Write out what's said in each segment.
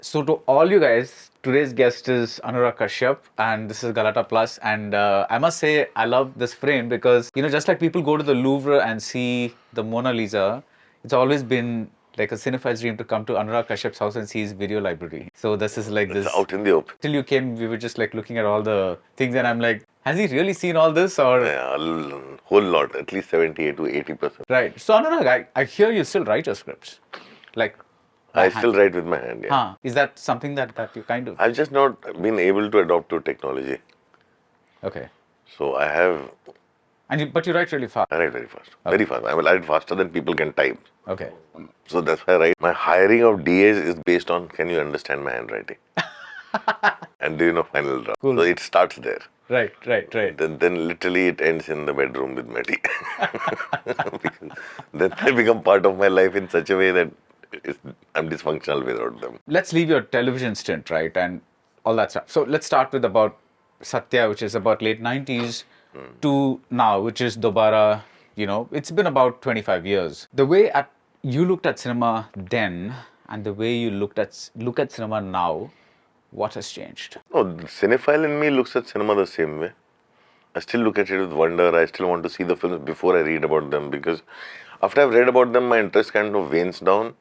So to all you guys, today's guest is Anurag Kashyap and this is Galatta Plus. And I must say, I love this frame because, just like people go to the Louvre and see the Mona Lisa, it's always been like a cinephile's dream to come to Anurag Kashyap's house and see his video library. So this is like It's this. out in the open. Till you came, we were just like looking at all the things and I'm like, has he really seen all this or? Yeah, a whole lot, at least 78 to 80%. Right. So Anurag, I hear you still write your scripts. Like, by I hand. still write with my hand, yeah. Huh. Is that something that you kind of? I've just not been able to adopt to technology. Okay. So I have, But you write really fast. I write very fast. Very fast. I will write faster than people can type. Okay. So that's why I write. My hiring of DAs is based on, can you understand my handwriting? And do you know final draft? Cool. So it starts there. Right. Then literally it ends in the bedroom with my tea. Because then they become part of my life in such a way that I'm dysfunctional without them. Let's leave your television stint, right, and all that stuff. So let's start with about Satya, which is about late 90s to now, which is Dobaaraa. It's been about 25 years. The way you looked at cinema then and the way you look at cinema now, what has changed? No, the cinephile in me looks at cinema the same way. I still look at it with wonder. I still want to see the films before I read about them because after I've read about them, my interest kind of wanes down.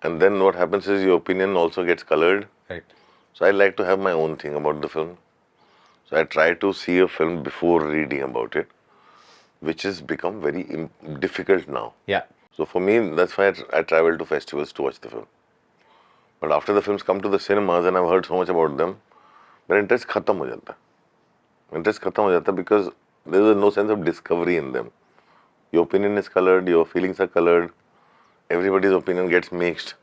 And then what happens is your opinion also gets colored. Right. So I like to have my own thing about the film. So I try to see a film before reading about it, which has become very difficult now. Yeah. So for me, that's why I travel to festivals to watch the film. But after the films come to the cinemas and I've heard so much about them, my interest khatam ho jata. Interest khatam ho jata because there is no sense of discovery in them. Your opinion is colored, your feelings are colored, everybody's opinion gets mixed,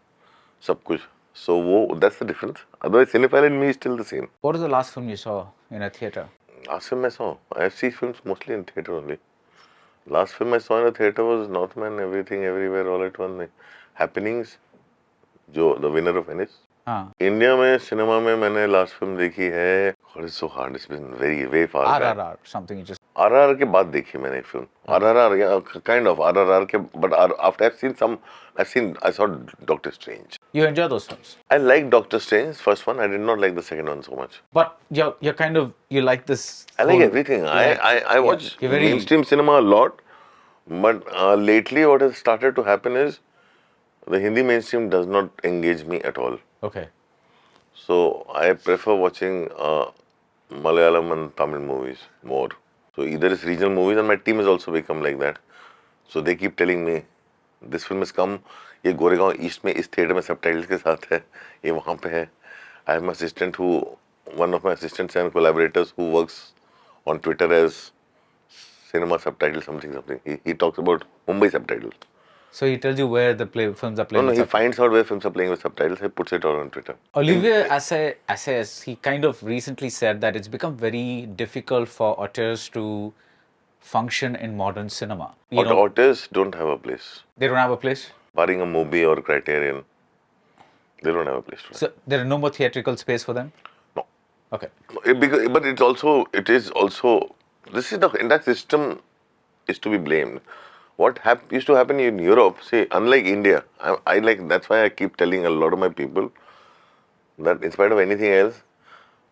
sab kuch. So that's the difference. Otherwise, cinephile in me is still the same. What was the last film you saw in a theatre? Last film I saw, I see films mostly in theatre only. Last film I saw in a theatre was Northman, Everything, Everywhere, All at Once. Happenings, the winner of Venice. India में cinema में मैंने last film देखी है God, it's so hard. It's been very far back. RRR, something you just... RRR के बाद देखी मैंने एक film. RRR, yeah, kind of RRR के, but after I saw Doctor Strange. You enjoy those films? I like Doctor Strange, first one. I did not like the second one so much. But you're kind of, you like this... I like everything. I watch mainstream cinema a lot, but lately what has started to happen is the Hindi mainstream does not engage me at all. Okay. So I prefer watching Malayalam and Tamil movies more. So either it's regional movies, and my team has also become like that. So they keep telling me, this film has come, ये Goregaon east में इस theatre में subtitles के साथ है, ये वहाँ पे है. I have my assistant one of my assistants and collaborators who works on Twitter as cinema subtitle something. He talks about Mumbai subtitles. So he tells you where the films are playing. No, he finds out where films are playing with subtitles. He puts it all on Twitter. Olivier Assayas, he kind of recently said that it's become very difficult for auteurs to function in modern cinema. Auteurs don't have a place. They don't have a place? Barring a Movie or Criterion, they don't have a place. So there are no more theatrical space for them? No. Okay. But it is also, this is the entire system is to be blamed. What used to happen in Europe, see, unlike India, that's why I keep telling a lot of my people that in spite of anything else,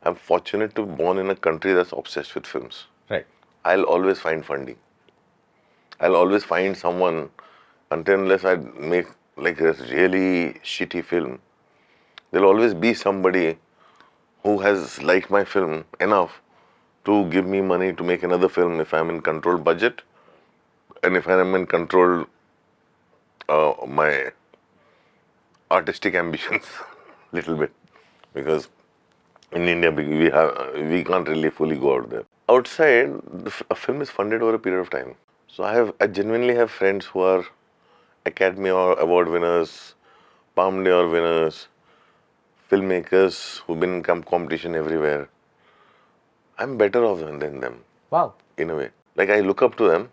I'm fortunate to be born in a country that's obsessed with films. Right. I'll always find funding. I'll always find someone, until unless I make like a really shitty film, there'll always be somebody who has liked my film enough to give me money to make another film if I'm in controlled budget. And if I am in control, my artistic ambitions, little bit, because in India we can't really fully go out there. Outside, a film is funded over a period of time. So I genuinely have friends who are Academy Award winners, Palme d'Or winners, filmmakers who've been in competition everywhere. I'm better off than them. Wow. In a way, like I look up to them.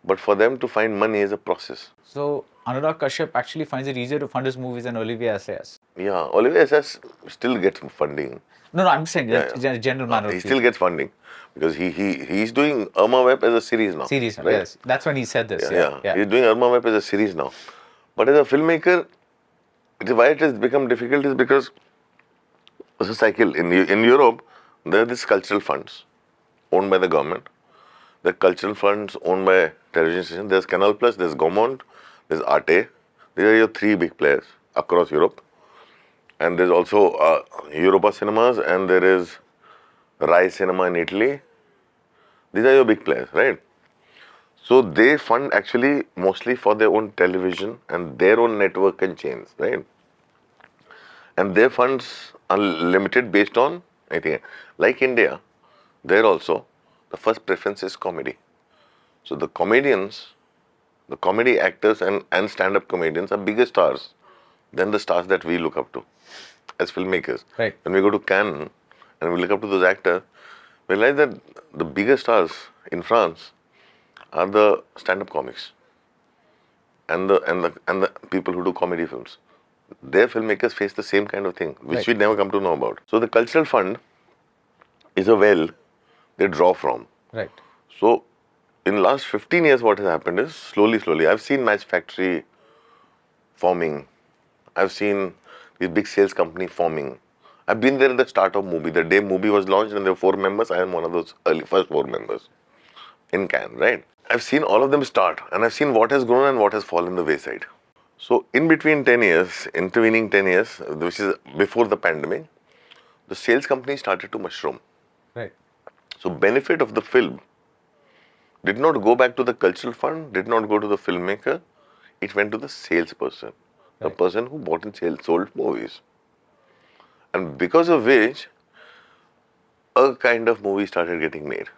But for them to find money is a process. So Anurag Kashyap actually finds it easier to fund his movies than Olivier Assayas. Yeah, Olivier Assayas still gets funding. No, I'm saying general manner. He still gets funding because he's doing Irma Web as a series now. Series, right? Yes. That's when he said this. Yeah. He's doing Irma Web as a series now. But as a filmmaker, why it has become difficult is because it's a cycle. In Europe, there are these cultural funds owned by the government. The cultural funds owned by television stations. There's Canal Plus, there's Gaumont, there's Arte. These are your three big players across Europe. And there's also Europa Cinemas, and there is Rai Cinema in Italy. These are your big players, right? So they fund actually mostly for their own television and their own network and chains, right? And their funds are limited based on, I think, like India, there also, the first preference is comedy. So the comedians, the comedy actors and stand-up comedians are bigger stars than the stars that we look up to as filmmakers. Right. When we go to Cannes and we look up to those actors, we realize that the bigger stars in France are the stand-up comics and the people who do comedy films. Their filmmakers face the same kind of thing, which Right. we never come to know about. So the cultural fund is a well they draw from. Right. So in last 15 years, what has happened is slowly, I've seen Match Factory forming. I've seen these big sales company forming. I've been there at the start of movie. The day movie was launched and there were 4 members, I am one of those first 4 members in Cannes, right? I've seen all of them start and I've seen what has grown and what has fallen the wayside. So in between 10 years, intervening 10 years, which is before the pandemic, the sales company started to mushroom. Right. So benefit of the film did not go back to the cultural fund, did not go to the filmmaker, it went to the salesperson, the Right. person who bought and sold movies. And because of which, a kind of movie started getting made.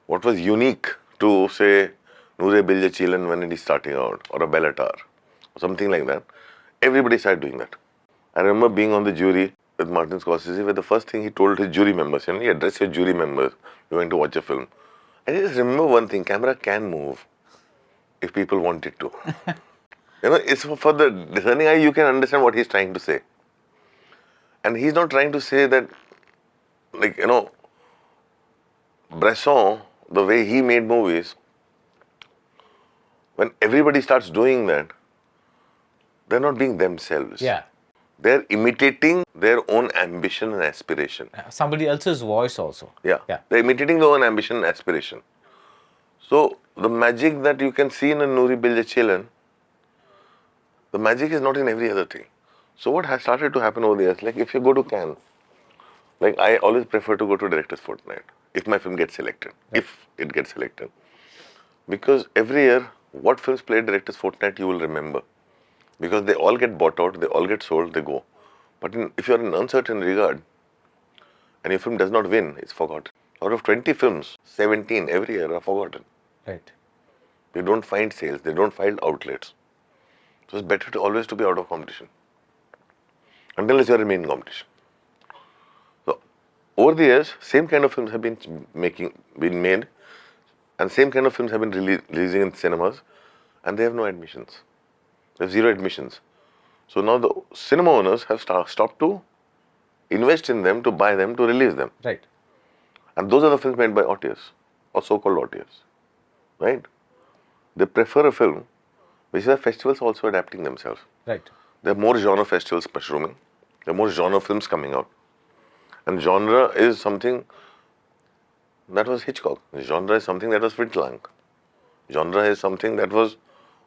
What was unique to, say, Noore Bilge Ceylan when it is starting out, or a Bellatar, or something like that, everybody started doing that. I remember being on the jury with Martin Scorsese, where the first thing he told his jury members, he addressed your jury members, you're going to watch a film. I just remember one thing, camera can move if people want it to. It's for the discerning eye, you can understand what he's trying to say. And he's not trying to say that, Bresson, the way he made movies, when everybody starts doing that, they're not being themselves. Yeah. They're imitating their own ambition and aspiration. Somebody else's voice also. Yeah. Yeah. They're imitating their own ambition and aspiration. So, the magic that you can see in a Noore Bilge Ceylan, the magic is not in every other thing. So, what has started to happen over the years, like if you go to Cannes, like I always prefer to go to Director's Fortnight if my film gets selected, Right. if it gets selected. Because every year, what films play at Director's Fortnight you will remember. Because they all get bought out, they all get sold, they go. But if you're in uncertain regard and your film does not win, it's forgotten. Out of 20 films, 17 every year are forgotten. Right. They don't find sales, they don't find outlets. So it's better to always to be out of competition. Unless you're in competition. So over the years, same kind of films have been made, and same kind of films have been releasing in cinemas, and they have no admissions. They have 0 admissions. So now the cinema owners have stopped to invest in them, to buy them, to release them. Right. And those are the films made by auteurs, or so-called auteurs, right? They prefer a film which the festivals also adapting themselves. Right. There are more genre festivals mushrooming. There are more genre films coming out. And genre is something that was Hitchcock. Genre is something that was Fritz Lang. Genre is something that was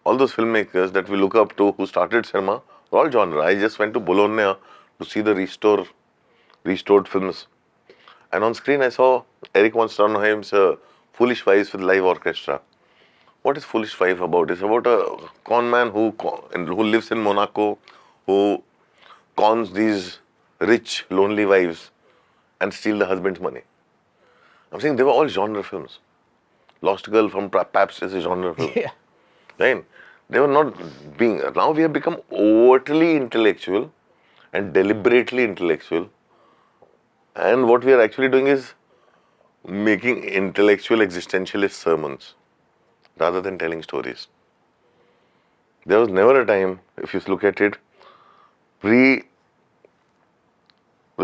all those filmmakers that we look up to who started cinema were all genre. I just went to Bologna to see the restored films. And on screen I saw Eric von Stroheim's Foolish Wives with live orchestra. What is Foolish Wife about? It's about a con man who lives in Monaco, who cons these rich, lonely wives and steal the husband's money. I'm saying they were all genre films. Lost Girl from Pabst is a genre film. Yeah. Right? They were not being. Now we have become overtly intellectual and deliberately intellectual. And what we are actually doing is making intellectual existentialist sermons rather than telling stories. There was never a time, if you look at it, this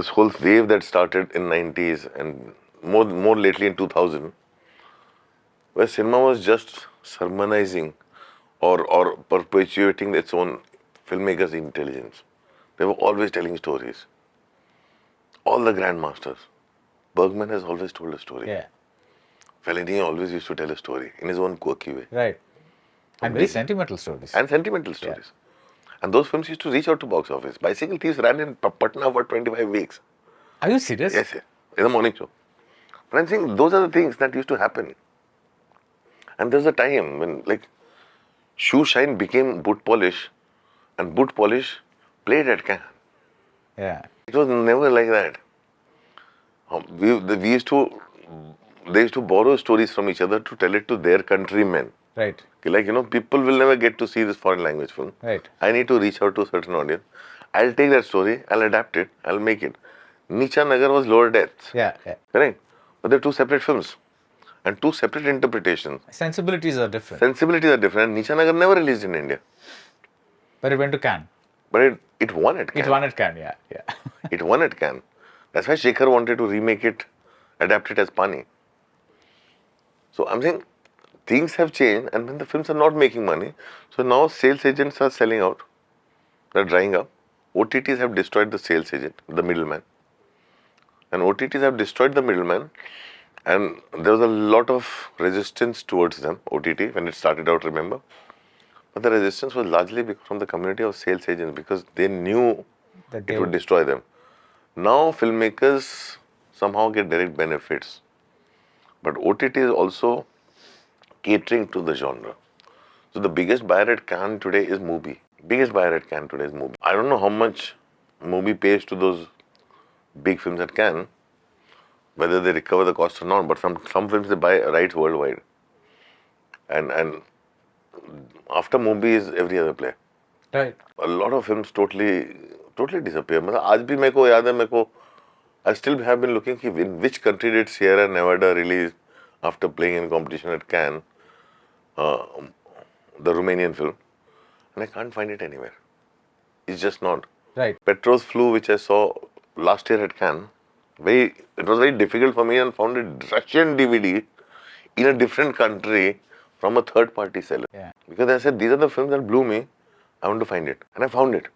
whole wave that started in 90s and more lately in 2000, where cinema was just sermonizing or perpetuating its own filmmakers' intelligence. They were always telling stories. All the grandmasters. Bergman has always told a story. Yeah. Fellini always used to tell a story in his own quirky way. Right. And very sentimental stories. And sentimental stories. And those films used to reach out to box office. Bicycle Thieves ran in Patna for 25 weeks. Are you serious? Yes, yes. In the morning show. But I'm saying those are the things that used to happen. And there's a time when like shoe shine became boot polish and boot polish played at Cannes. Yeah. It was never like that. They used to borrow stories from each other to tell it to their countrymen. Right. Like, people will never get to see this foreign language film. Right. I need to reach out to a certain audience. I'll take that story, I'll adapt it, I'll make it. Nicha Nagar was Lower Depths. Yeah. Yeah. Correct? But they're two separate films and two separate interpretations. Sensibilities are different. Sensibilities are different. Nicha Nagar never released in India. But it went to Cannes. But it won at Cannes. It won at Cannes, yeah. Yeah. It won at Cannes. That's why Shekhar wanted to remake it, adapt it as Pani. So I'm saying things have changed, and when the films are not making money, so now sales agents are selling out. They're drying up. OTTs have destroyed the sales agent, the middleman. And OTTs have destroyed the middleman, and there was a lot of resistance towards them, OTT, when it started out, remember? But the resistance was largely from the community of sales agents because they knew That it would destroy them. Now filmmakers somehow get direct benefits. But OTT is also catering to the genre. So the biggest buyer at Cannes today is Mubi. Biggest buyer at Cannes today is Mubi. I don't know how much Mubi pays to those big films at Cannes, whether they recover the cost or not, but some films they buy rights worldwide. And after Mubi is every other player. Right. A lot of films totally disappear. आज भी मेरे को याद है I still have been looking in which country did Sierra Nevada release after playing in competition at Cannes, the Romanian film, and I can't find it anywhere. It's just not. Right. Petro's Flu, which I saw last year at Cannes, it was very difficult for me and found a Russian DVD in a different country from a third party seller. Yeah. Because I said, these are the films that blew me. I want to find it. And I found it.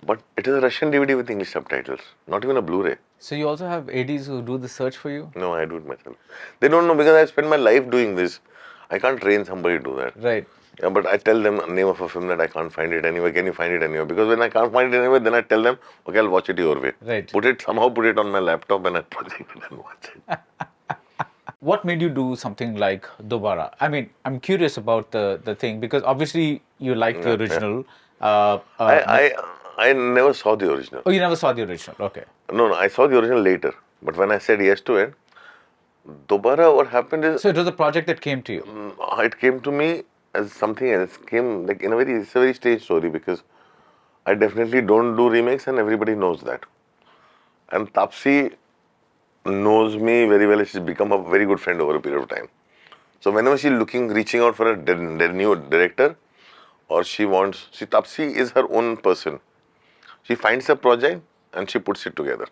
But it is a Russian DVD with English subtitles, not even a Blu-ray. So you also have ADs who do the search for you? No, I do it myself. They don't know because I spend my life doing this. I can't train somebody to do that. Right. Yeah, but I tell them the name of a film that I can't find it anywhere. Can you find it anywhere? Because when I can't find it anywhere, then I tell them, okay, I'll watch it your way. Right. Somehow put it on my laptop and I project it and watch it. What made you do something like Dobaaraa? I mean, I'm curious about the thing because obviously you like the original. I never saw the original. Oh, you never saw the original? Okay. No, I saw the original later. But when I said yes to it, Dobaaraa, what happened is... So it was a project that came to you? It came to me as something else. It's a very strange story because I definitely don't do remakes and everybody knows that. And Taapsee knows me very well. She's become a very good friend over a period of time. So whenever she's reaching out for a new director, or Taapsee is her own person. She finds a project and she puts it together.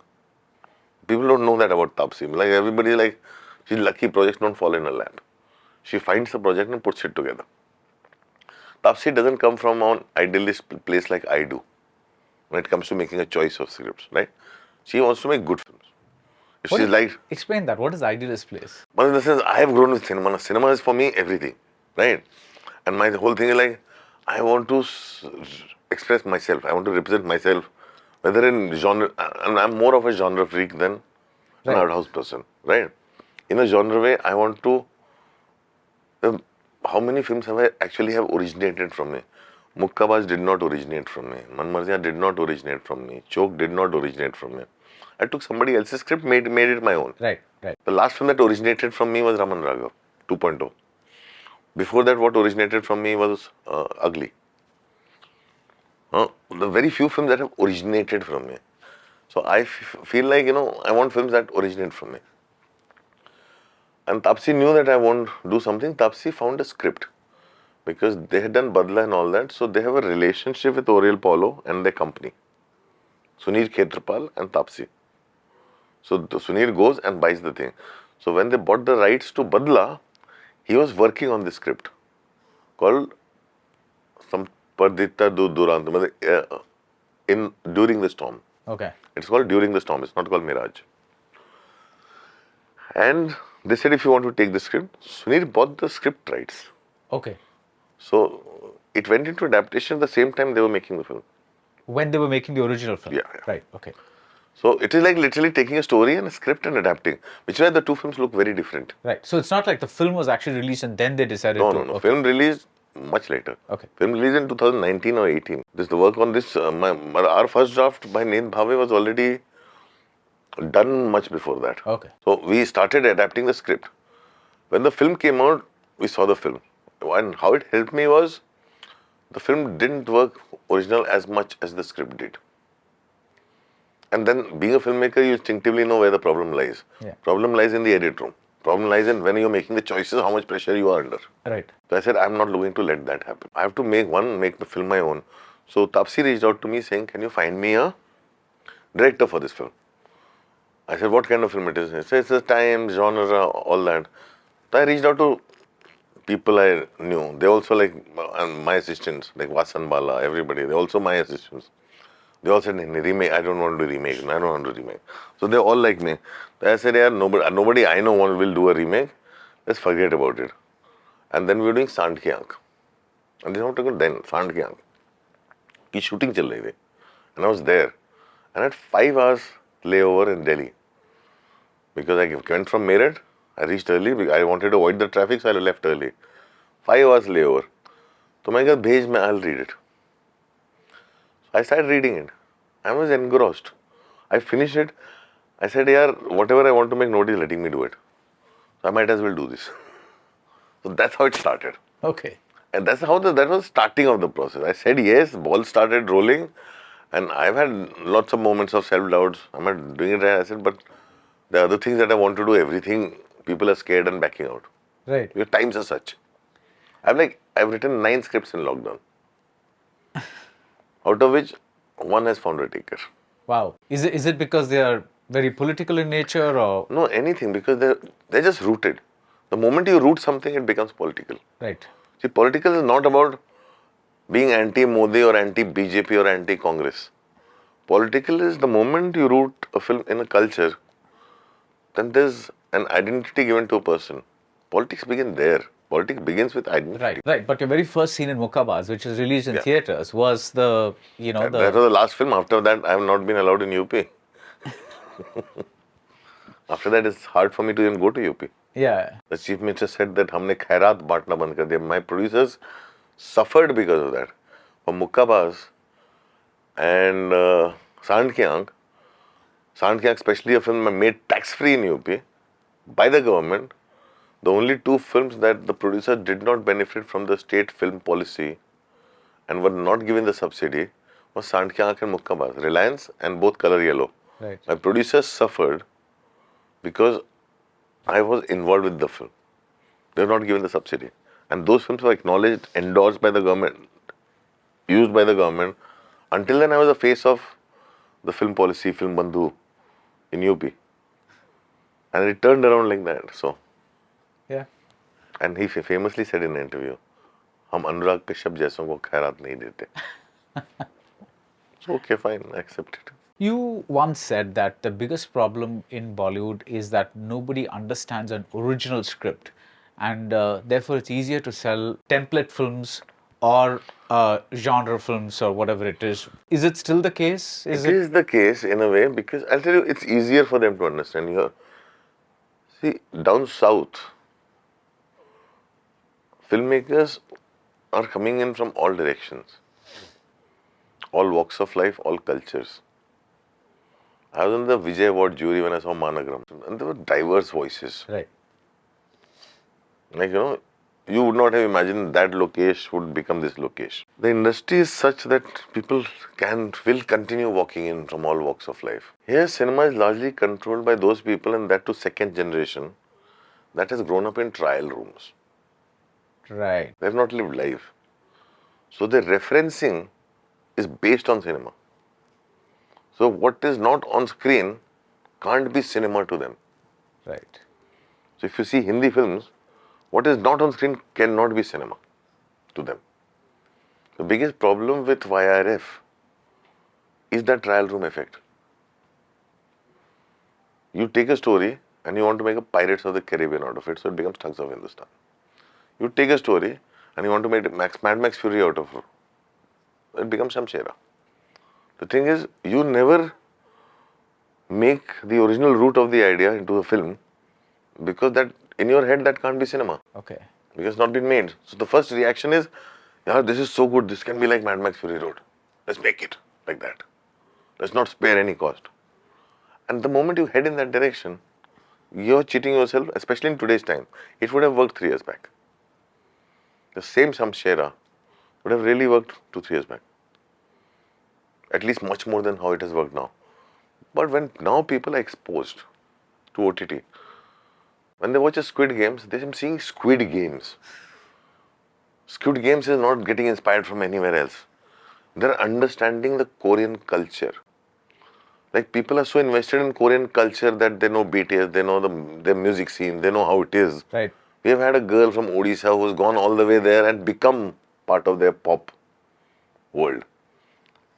People don't know that about Taapsee. Like everybody like, she's lucky, projects don't fall in her lap. She finds a project and puts it together. Taapsee doesn't come from an idealist place like I do when it comes to making a choice of scripts, right? She wants to make good films. She's like... Explain that. What is idealist place? But in the sense, I have grown with cinema. Cinema is for me everything, right? And my whole thing is like, I want to express myself. I want to represent myself, whether in genre, and I'm more of a genre freak than an art house person, right? In a genre way, I want to... how many films have I actually have originated from me? Mukkabaaz did not originate from me. Manmarziyaan did not originate from me. Choke did not originate from me. I took somebody else's script, made it my own. Right, right. The last film that originated from me was Raman Raghav, 2.0. Before that, what originated from me was Ugly. The very few films that have originated from me. So I feel like, I want films that originate from me. And Taapsee knew that I want to do something. Taapsee found a script because they had done Badla and all that. So they have a relationship with Oriel Paulo and their company, Sunir Khetrapal and Taapsee. So Sunir goes and buys the thing. So when they bought the rights to Badla, he was working on the script called some Pardita Du Durant, during the storm. Okay. It's called During the Storm. It's not called Mirage. And they said, if you want to take the script, Sunil bought the script rights. Okay. So it went into adaptation at the same time they were making the film. When they were making the original film. Yeah. Right. Okay. So it is like literally taking a story and a script and adapting, which is why the two films look very different. Right. So it's not like the film was actually released and then they decided No, to... no, no. Okay. Film released much later. Okay. Film released in 2019 or 18. The work on this, our first draft by Ned Bhave was already done much before that. Okay. So we started adapting the script. When the film came out, we saw the film. And how it helped me was, the film didn't work original as much as the script did. And then being a filmmaker, you instinctively know where the problem lies. Yeah. Problem lies in the edit room. Problem lies in when you're making the choices, how much pressure you are under. Right. So I said, I'm not going to let that happen. I have to make the film my own. So Tapsi reached out to me saying, can you find me a director for this film? I said, what kind of film it is? He said, it's a time, genre, all that. So I reached out to people I knew. They also like my assistants, like Vasan Bala, everybody. They're also my assistants. They all said, remake, I don't want to do remake. I don't want to do remake. So they all like me. So I said, yeah, nobody I know will do a remake. Let's forget about it. And then we were doing Sand Ki Aankh. And this is what I called then, Sand Ki Aankh. Ki shooting chal rahi thi. And I was there. And I had 5 hours layover in Delhi. Because I went from Meerut, I reached early. I wanted to avoid the traffic, so I left early. 5 hours layover. So I said, bhej me, I'll read it. I started reading it. I was engrossed. I finished it. I said, yeah, whatever I want to make, nobody is letting me do it. So I might as well do this. So that's how it started. Okay. And that's how that was starting of the process. I said yes, ball started rolling. And I've had lots of moments of self-doubts. I'm not doing it right. I said, but there are other things that I want to do. Everything, people are scared and backing out. Right. Your times are such. I've written 9 scripts in lockdown. Out of which, 1 has found a taker. Wow. Is it because they are very political in nature or? No, anything, because they're just rooted. The moment you root something, it becomes political. Right. See, political is not about being anti-Modi or anti-BJP or anti-Congress. Political is the moment you root a film in a culture, then there's an identity given to a person. Politics begin there. Politics begins with identity. Right. Right. But your very first scene in Mukkabaaz, which was released in theatres, was that was the last film. After that, I have not been allowed in UP. After that, it's hard for me to even go to UP. Yeah. The chief minister said that हमने खैरात बांटना बंद कर दिया. My producers suffered because of that. For Mukkabaaz and Sand Ki Aankh, especially a film made tax-free in UP by the government. The only 2 films that the producer did not benefit from the state film policy and were not given the subsidy was Sand Ki Aankh and Mukkabaaz, Reliance and both Color Yellow. Right. My producers suffered because I was involved with the film. They were not given the subsidy. And those films were acknowledged, endorsed by the government, used by the government. Until then, I was the face of the film policy, Film Bandhu in UP. And it turned around like that. So, Yeah. and he famously said in an interview, हम अनुराग कश्यप जैसों को खैरात नहीं देते. So, okay, fine, I accept it. You once said that the biggest problem in Bollywood is that nobody understands an original script, and therefore it's easier to sell template films or genre films or whatever it is. Is it still the case? It is the case in a way, because I'll tell you, it's easier for them to understand. See, down south, filmmakers are coming in from all directions, all walks of life, all cultures. I was in the Vijay Award jury when I saw Managram, and there were diverse voices. Right. Like, you would not have imagined that Lokesh would become this Lokesh. The industry is such that people will continue walking in from all walks of life. Here, cinema is largely controlled by those people, and that to second generation, that has grown up in trial rooms. Right. They have not lived life. So their referencing is based on cinema. So what is not on screen can't be cinema to them. Right. So if you see Hindi films, what is not on screen cannot be cinema to them. The biggest problem with YRF is that trial room effect. You take a story and you want to make a Pirates of the Caribbean out of it, so it becomes Thugs of Hindustan. You take a story and you want to make Mad Max Fury out of it, it becomes Shamshera. The thing is, you never make the original root of the idea into a film because that in your head that can't be cinema. Okay. Because it's not been made. So the first reaction is, yeah, this is so good, this can be like Mad Max Fury Road. Let's make it like that. Let's not spare any cost. And the moment you head in that direction, you're cheating yourself, especially in today's time. It would have worked 3 years back. The same Shamshera would have really worked 2-3 years back. At least much more than how it has worked now. But when now people are exposed to OTT, when they watch a Squid Games, they're seeing Squid Games. Squid Games is not getting inspired from anywhere else. They're understanding the Korean culture. Like people are so invested in Korean culture that they know BTS, they know their music scene, they know how it is. Right. We have had a girl from Odisha who's gone all the way there and become part of their pop world.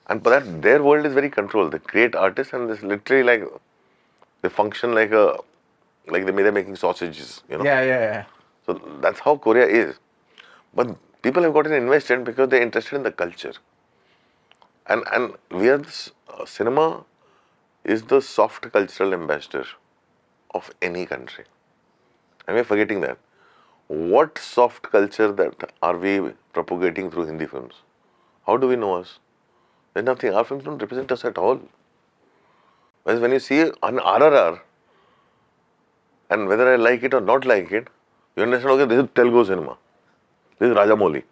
And for that, their world is very controlled. They create artists and it's literally like, they function like they're making sausages, you know. Yeah. So that's how Korea is. But people have gotten invested because they're interested in the culture. And we are this, cinema is the soft cultural ambassador of any country. And we're forgetting that. What soft culture that are we propagating through Hindi films? How do we know us? There's nothing. Our films don't represent us at all. Whereas when you see an RRR, and whether I like it or not like it, you understand, okay, this is Telugu cinema. This is Rajamouli.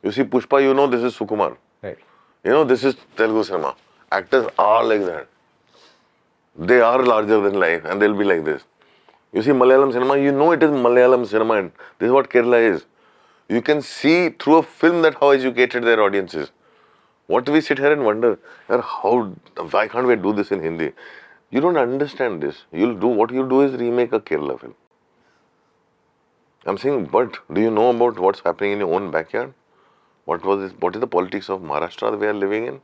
You see Pushpa, you know this is Sukumar. Right. You know this is Telugu cinema. Actors are like that. They are larger than life and they'll be like this. You see Malayalam cinema, you know it is Malayalam cinema and this is what Kerala is. You can see through a film that how educated their audience is. What we sit here and wonder, why can't we do this in Hindi? You don't understand this. What you'll do is remake a Kerala film. I'm saying, but do you know about what's happening in your own backyard? What is the politics of Maharashtra that we are living in?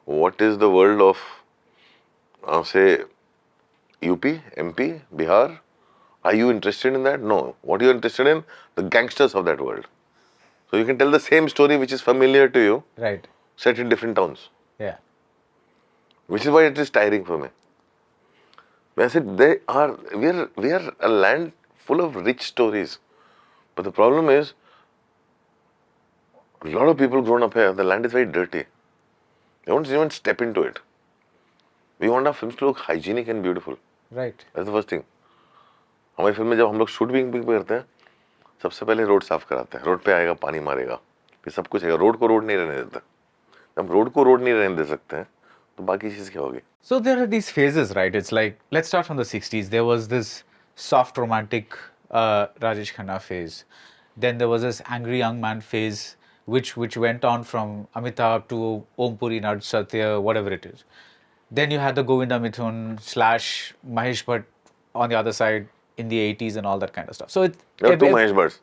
What is the world of, say, UP, MP, Bihar? Are you interested in that? No. What are you interested in? The gangsters of that world. So you can tell the same story which is familiar to you, Right. set in different towns. Yeah. Which is why it is tiring for me. I said, we are a land full of rich stories. But the problem is, a lot of people grown up here, the land is very dirty. They won't even step into it. We want our films to look hygienic and beautiful. Right. That's the first thing. हमारी film में जब हम लोग shooting भी करते हैं, सबसे पहले रोड साफ कराते हैं. रोड पे आएगा, पानी मारेगा, फिर सब कुछ आएगा. रोड को रोड नहीं रहने देता. जब रोड को रोड नहीं रहने दे सकते हैं, तो बाकी चीज़ क्या होगी? So there are these phases, right? It's like, let's start from the 60s. There was this soft romantic Rajesh Khanna phase. Then there was this angry young man phase, which went on from Amitabh to Om Puri, Nad Satya, whatever it is. Then you had the Govinda Mithun / Mahesh Bhatt on the other side in the 80s and all that kind of stuff. So There are two Mahesh Bhatts.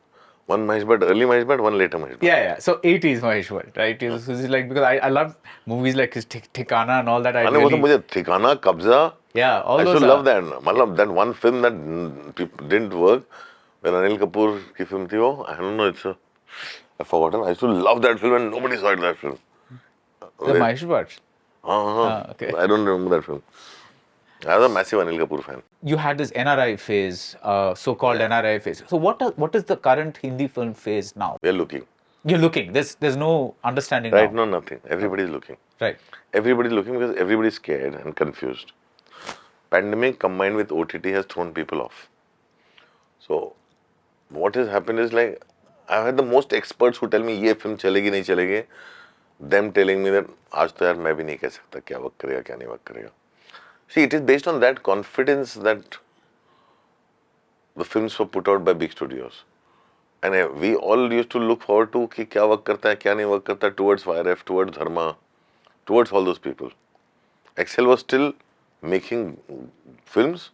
One Mahesh Bhatt, early Mahesh Bhatt, one later Mahesh Bhatt. Yeah. So 80s Mahesh Bhatt, right? It's like, because I love movies like his Thikana and all that. वो तो मुझे ठिकाना, कब्जा. Yeah, all I those used to are... love that. मतलब that one film that didn't work when Anil Kapoor की film थी वो. I don't know, I've forgotten. I used to love that film and nobody saw it, that film. The Mahesh Bhatt. Okay. I don't remember that film. I was a massive Anil Kapoor fan. You had this NRI phase, so-called NRI phase. So what is the current Hindi film phase now? We are looking. You're looking. There's no understanding Right now. now, nothing. Everybody is looking. Right. Everybody is looking because everybody is scared and confused. Pandemic combined with OTT has thrown people off. So what has happened is, like, I've had the most experts who tell me ये film चलेगी नहीं चलेगी. Them telling me that आज तो यार मैं भी नहीं कह सकता क्या work करेगा क्या नहीं work करेगा. See, it is based on that confidence that the films were put out by big studios. And we all used to look forward to कि क्या work करता है क्या नहीं work करता, towards YRF, towards Dharma, towards all those people. Excel was still making films.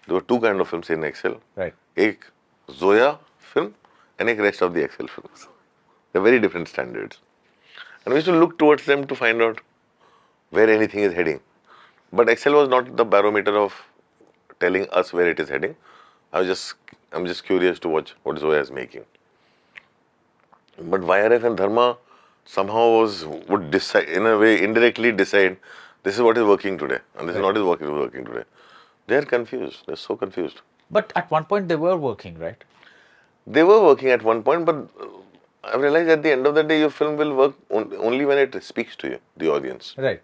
There were two kinds of films in Excel. Right. एक Zoya film and एक rest of the Excel films. They're very different standards. And we used to look towards them to find out where anything is heading. But Excel was not the barometer of telling us where it is heading. I'm just curious to watch what Zoya is making. But YRF and Dharma somehow would decide, in a way, indirectly decide, this is what is working today, and this is not what is working today. They are confused. They're so confused. But at one point they were working, right? They were working at one point, but I realized at the end of the day, your film will work only when it speaks to you, the audience. Right.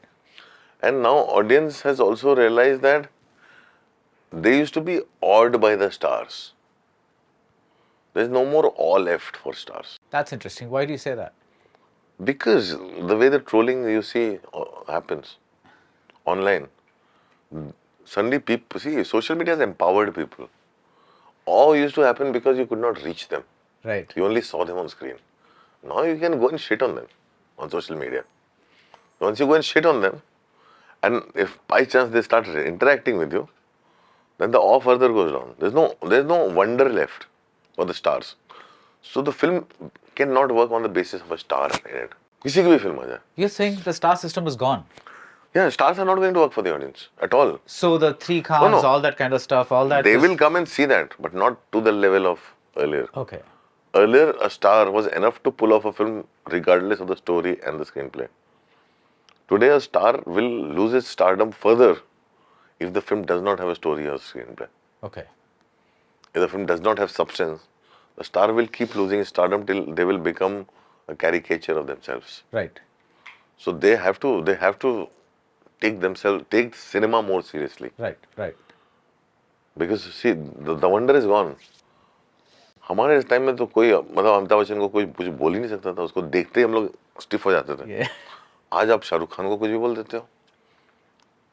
And now audience has also realized that they used to be awed by the stars. There's no more awe left for stars. That's interesting. Why do you say that? Because the way the trolling you see happens online, suddenly people, see, social media has empowered people. Awe used to happen because you could not reach them. Right. You only saw them on screen. Now you can go and shit on them on social media. Once you go and shit on them, and if by chance they start interacting with you, then the awe further goes down. There's no wonder left for the stars. So the film cannot work on the basis of a star in it. किसी की भी film आ जाए. You're saying the star system is gone. Yeah, stars are not going to work for the audience at all. So the three khans, all that kind of stuff, all that. They will come and see that, but not to the level of earlier. Okay. Earlier, a star was enough to pull off a film regardless of the story and the screenplay. Today, a star will lose its stardom further if the film does not have a story or screenplay. Okay. If the film does not have substance, the star will keep losing its stardom till they will become a caricature of themselves. Right. So they have to take cinema more seriously. Right. Right. Because see, the wonder is gone. हमारे इस time में तो कोई मतलब अमिताभ बच्चन को कोई कुछ बोल ही नहीं सकता था, उसको देखते ही हम लोग स्टिफ हो जाते थे. आज आप शाहरुख खान को कुछ भी बोल देते हो.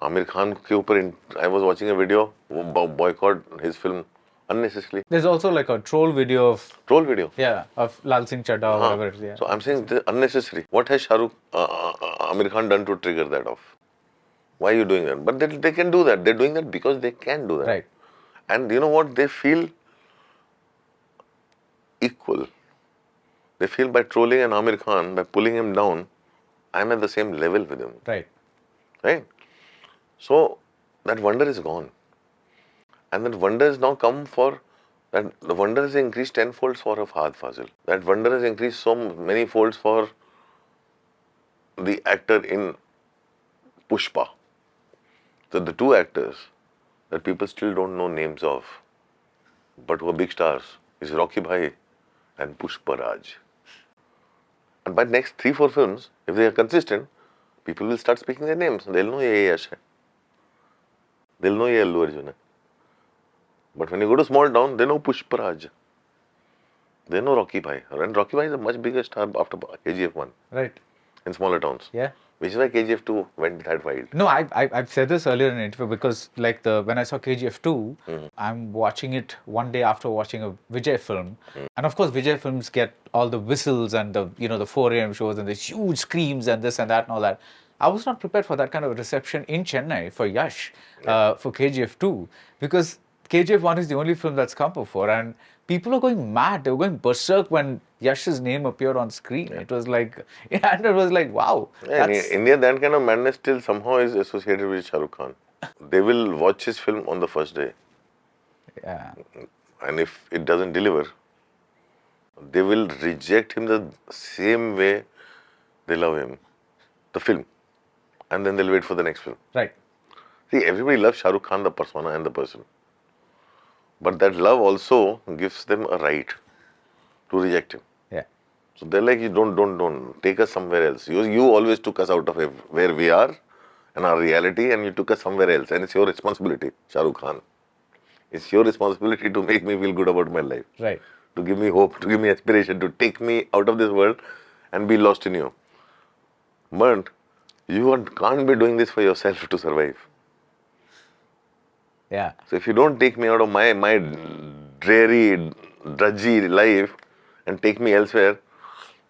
आमिर खान के ऊपर I was watching a video, boycott his film unnecessarily. There's also like a troll video of yeah, of Lal Singh Chadha or whatever it is. Yeah. So I'm saying unnecessary. What has Aamir Khan done to trigger that off? Why are you doing that? But they can do that. They're doing that because they can do that. Right. And you know what? They feel equal. They feel by trolling an Aamir Khan, by pulling him down, I'm at the same level with him. Right. Right? So that wonder is gone. And that wonder has now come the wonder has increased tenfold for Fahad Fazil. That wonder has increased so many folds for the actor in Pushpa. So the two actors that people still don't know names of, but who are big stars, is Rocky Bhai and Pushpa Raj. And by next 3-4 films, if they are consistent, people will start speaking their names. They'll know ye Yash hai. They'll know ye Allu Arjun hai. But when you go to small town, they know Pushpa Raj. They know Rocky Bhai. And Rocky Bhai is a much bigger star after KGF 1. Right. In smaller towns. Yeah. Which is why KGF 2 went that wild. No, I've said this earlier in an interview because like when I saw KGF 2, I'm watching it one day after watching a Vijay film. And of course Vijay films get all the whistles and the 4 a.m. shows and the huge screams and this and that and all that. I was not prepared for that kind of reception in Chennai for Yash, for KGF 2, because KGF 1 is the only film that's come before, and people are going mad. They were going berserk when Yash's name appeared on screen. Yeah. It was like, wow. Yeah, in India, that kind of madness still somehow is associated with Shah Rukh Khan. They will watch his film on the first day. Yeah. And if it doesn't deliver, they will reject him the same way they love him, the film. And then they'll wait for the next film. Right. See, everybody loves Shah Rukh Khan, the persona and the person. But that love also gives them a right to reject him. Yeah. So they're like, you don't take us somewhere else. You always took us out of where we are and our reality, and you took us somewhere else. And it's your responsibility, Shah Rukh Khan. It's your responsibility to make me feel good about my life. Right. To give me hope, to give me aspiration, to take me out of this world and be lost in you. But you can't be doing this for yourself to survive. Yeah. So if you don't take me out of my dreary, drudgy life and take me elsewhere,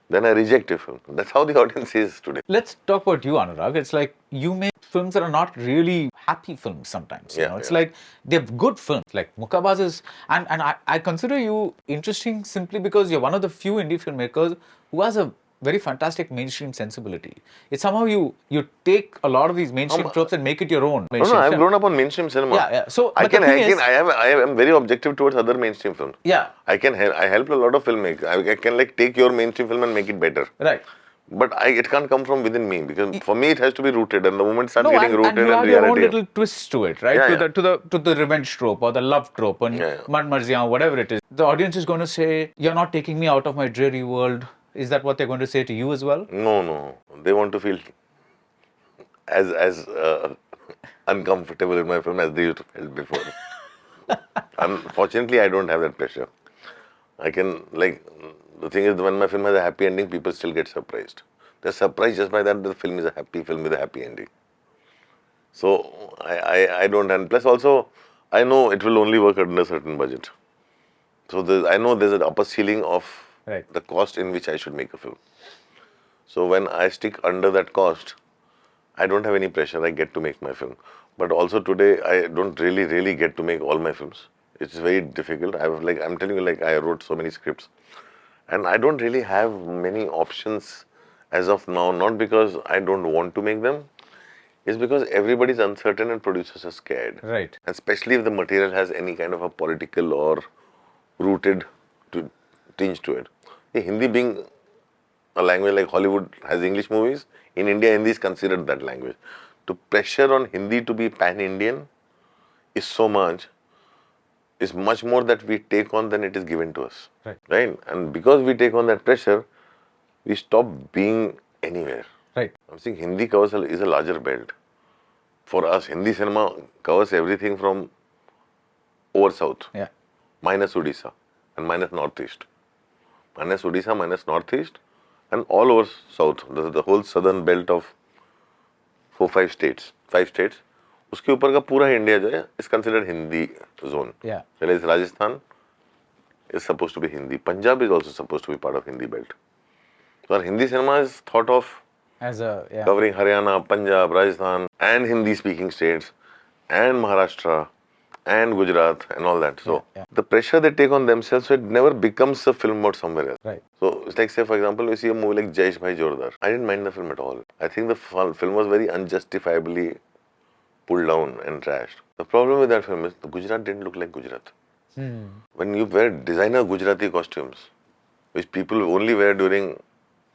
then I reject your film. That's how the audience is today. Let's talk about you, Anurag. It's like you make films that are not really happy films sometimes. You know? It's like they're good films. Like Mukkabaaz is, and I consider you interesting simply because you're one of the few indie filmmakers who has a very fantastic mainstream sensibility. It's somehow you take a lot of these mainstream tropes and make it your own. No, I've grown up on mainstream cinema. Yeah. So, I but the can, thing I can, is, I am very objective towards other mainstream films. yeah, I help a lot of filmmakers. I can like take your mainstream film and make it better. right. But it can't come from within me because for me it has to be rooted, and the moment it starts No, getting and rooted you in have your own reality. little twists to it, right? Yeah, To the revenge trope or the love trope and Manmarziyaan, whatever it is. The audience is going to say, "You're not taking me out of my dreary world." Is that what they're going to say to you as well? No. They want to feel as uncomfortable in my film as they used to feel before. Unfortunately, I don't have that pressure. I can, like, the thing is, when my film has a happy ending, people still get surprised. They're surprised just by that the film is a happy film with a happy ending. So I don't, and plus also, I know it will only work under a certain budget. So I know there's an upper ceiling of the cost in which I should make a film. So when I stick under that cost, I don't have any pressure. I get to make my film. But also today, I don't really get to make all my films. It's very difficult. I'm telling you, like, I wrote so many scripts, and I don't really have many options as of now. Not because I don't want to make them. It's because everybody's uncertain and producers are scared. Right. Especially if the material has any kind of a political or rooted tinge to it. Hindi being a language like Hollywood has English movies, in India, Hindi is considered that language. To pressure on Hindi to be pan-Indian is much more that we take on than it is given to us. Right? And because we take on that pressure, we stop being anywhere. Right. I'm saying Hindi is a larger belt. For us, Hindi cinema covers everything from over south, minus Odisha and minus northeast. Minus Odisha, minus northeast, and all over south, the whole southern belt of 5 states. उसके ऊपर का पूरा India जो है is considered Hindi zone. That is, Rajasthan is supposed to be Hindi. Punjab is also supposed to be part of Hindi belt. So our Hindi cinema is thought of as covering Haryana, Punjab, Rajasthan, and Hindi-speaking states, and Maharashtra, and Gujarat, and all that. So the pressure they take on themselves, so it never becomes a film about somewhere else. Right. So it's like, say, for example, we see a movie like Jaish Bhai Jordar. I didn't mind the film at all. I think the film was very unjustifiably pulled down and trashed. The problem with that film is the Gujarat didn't look like Gujarat. When you wear designer Gujarati costumes, which people only wear during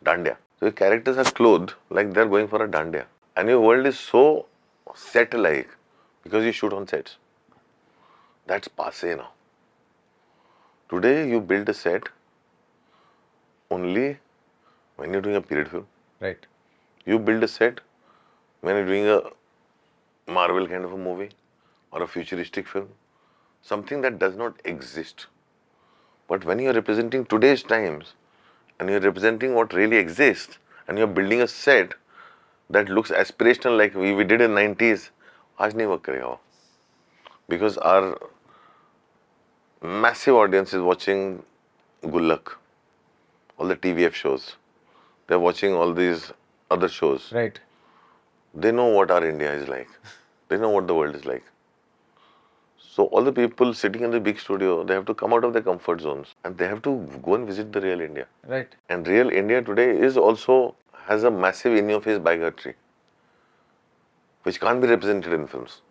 Dandiya, so your characters are clothed like they're going for a Dandiya. And your world is so set-like because you shoot on sets. That's passé now. Today you build a set only when you're doing a period film. Right. You build a set when you're doing a Marvel kind of a movie or a futuristic film. Something that does not exist. But when you're representing today's times and you're representing what really exists and you're building a set that looks aspirational like we did in 90s, aaj nahi work karega wo. Because our massive audience is watching Gullak, all the TVF shows. They're watching all these other shows. Right. They know what our India is like. They know what the world is like. So all the people sitting in the big studio, they have to come out of their comfort zones and they have to go and visit the real India. Right. And real India today has a massive in-your-face bigotry, which can't be represented in films.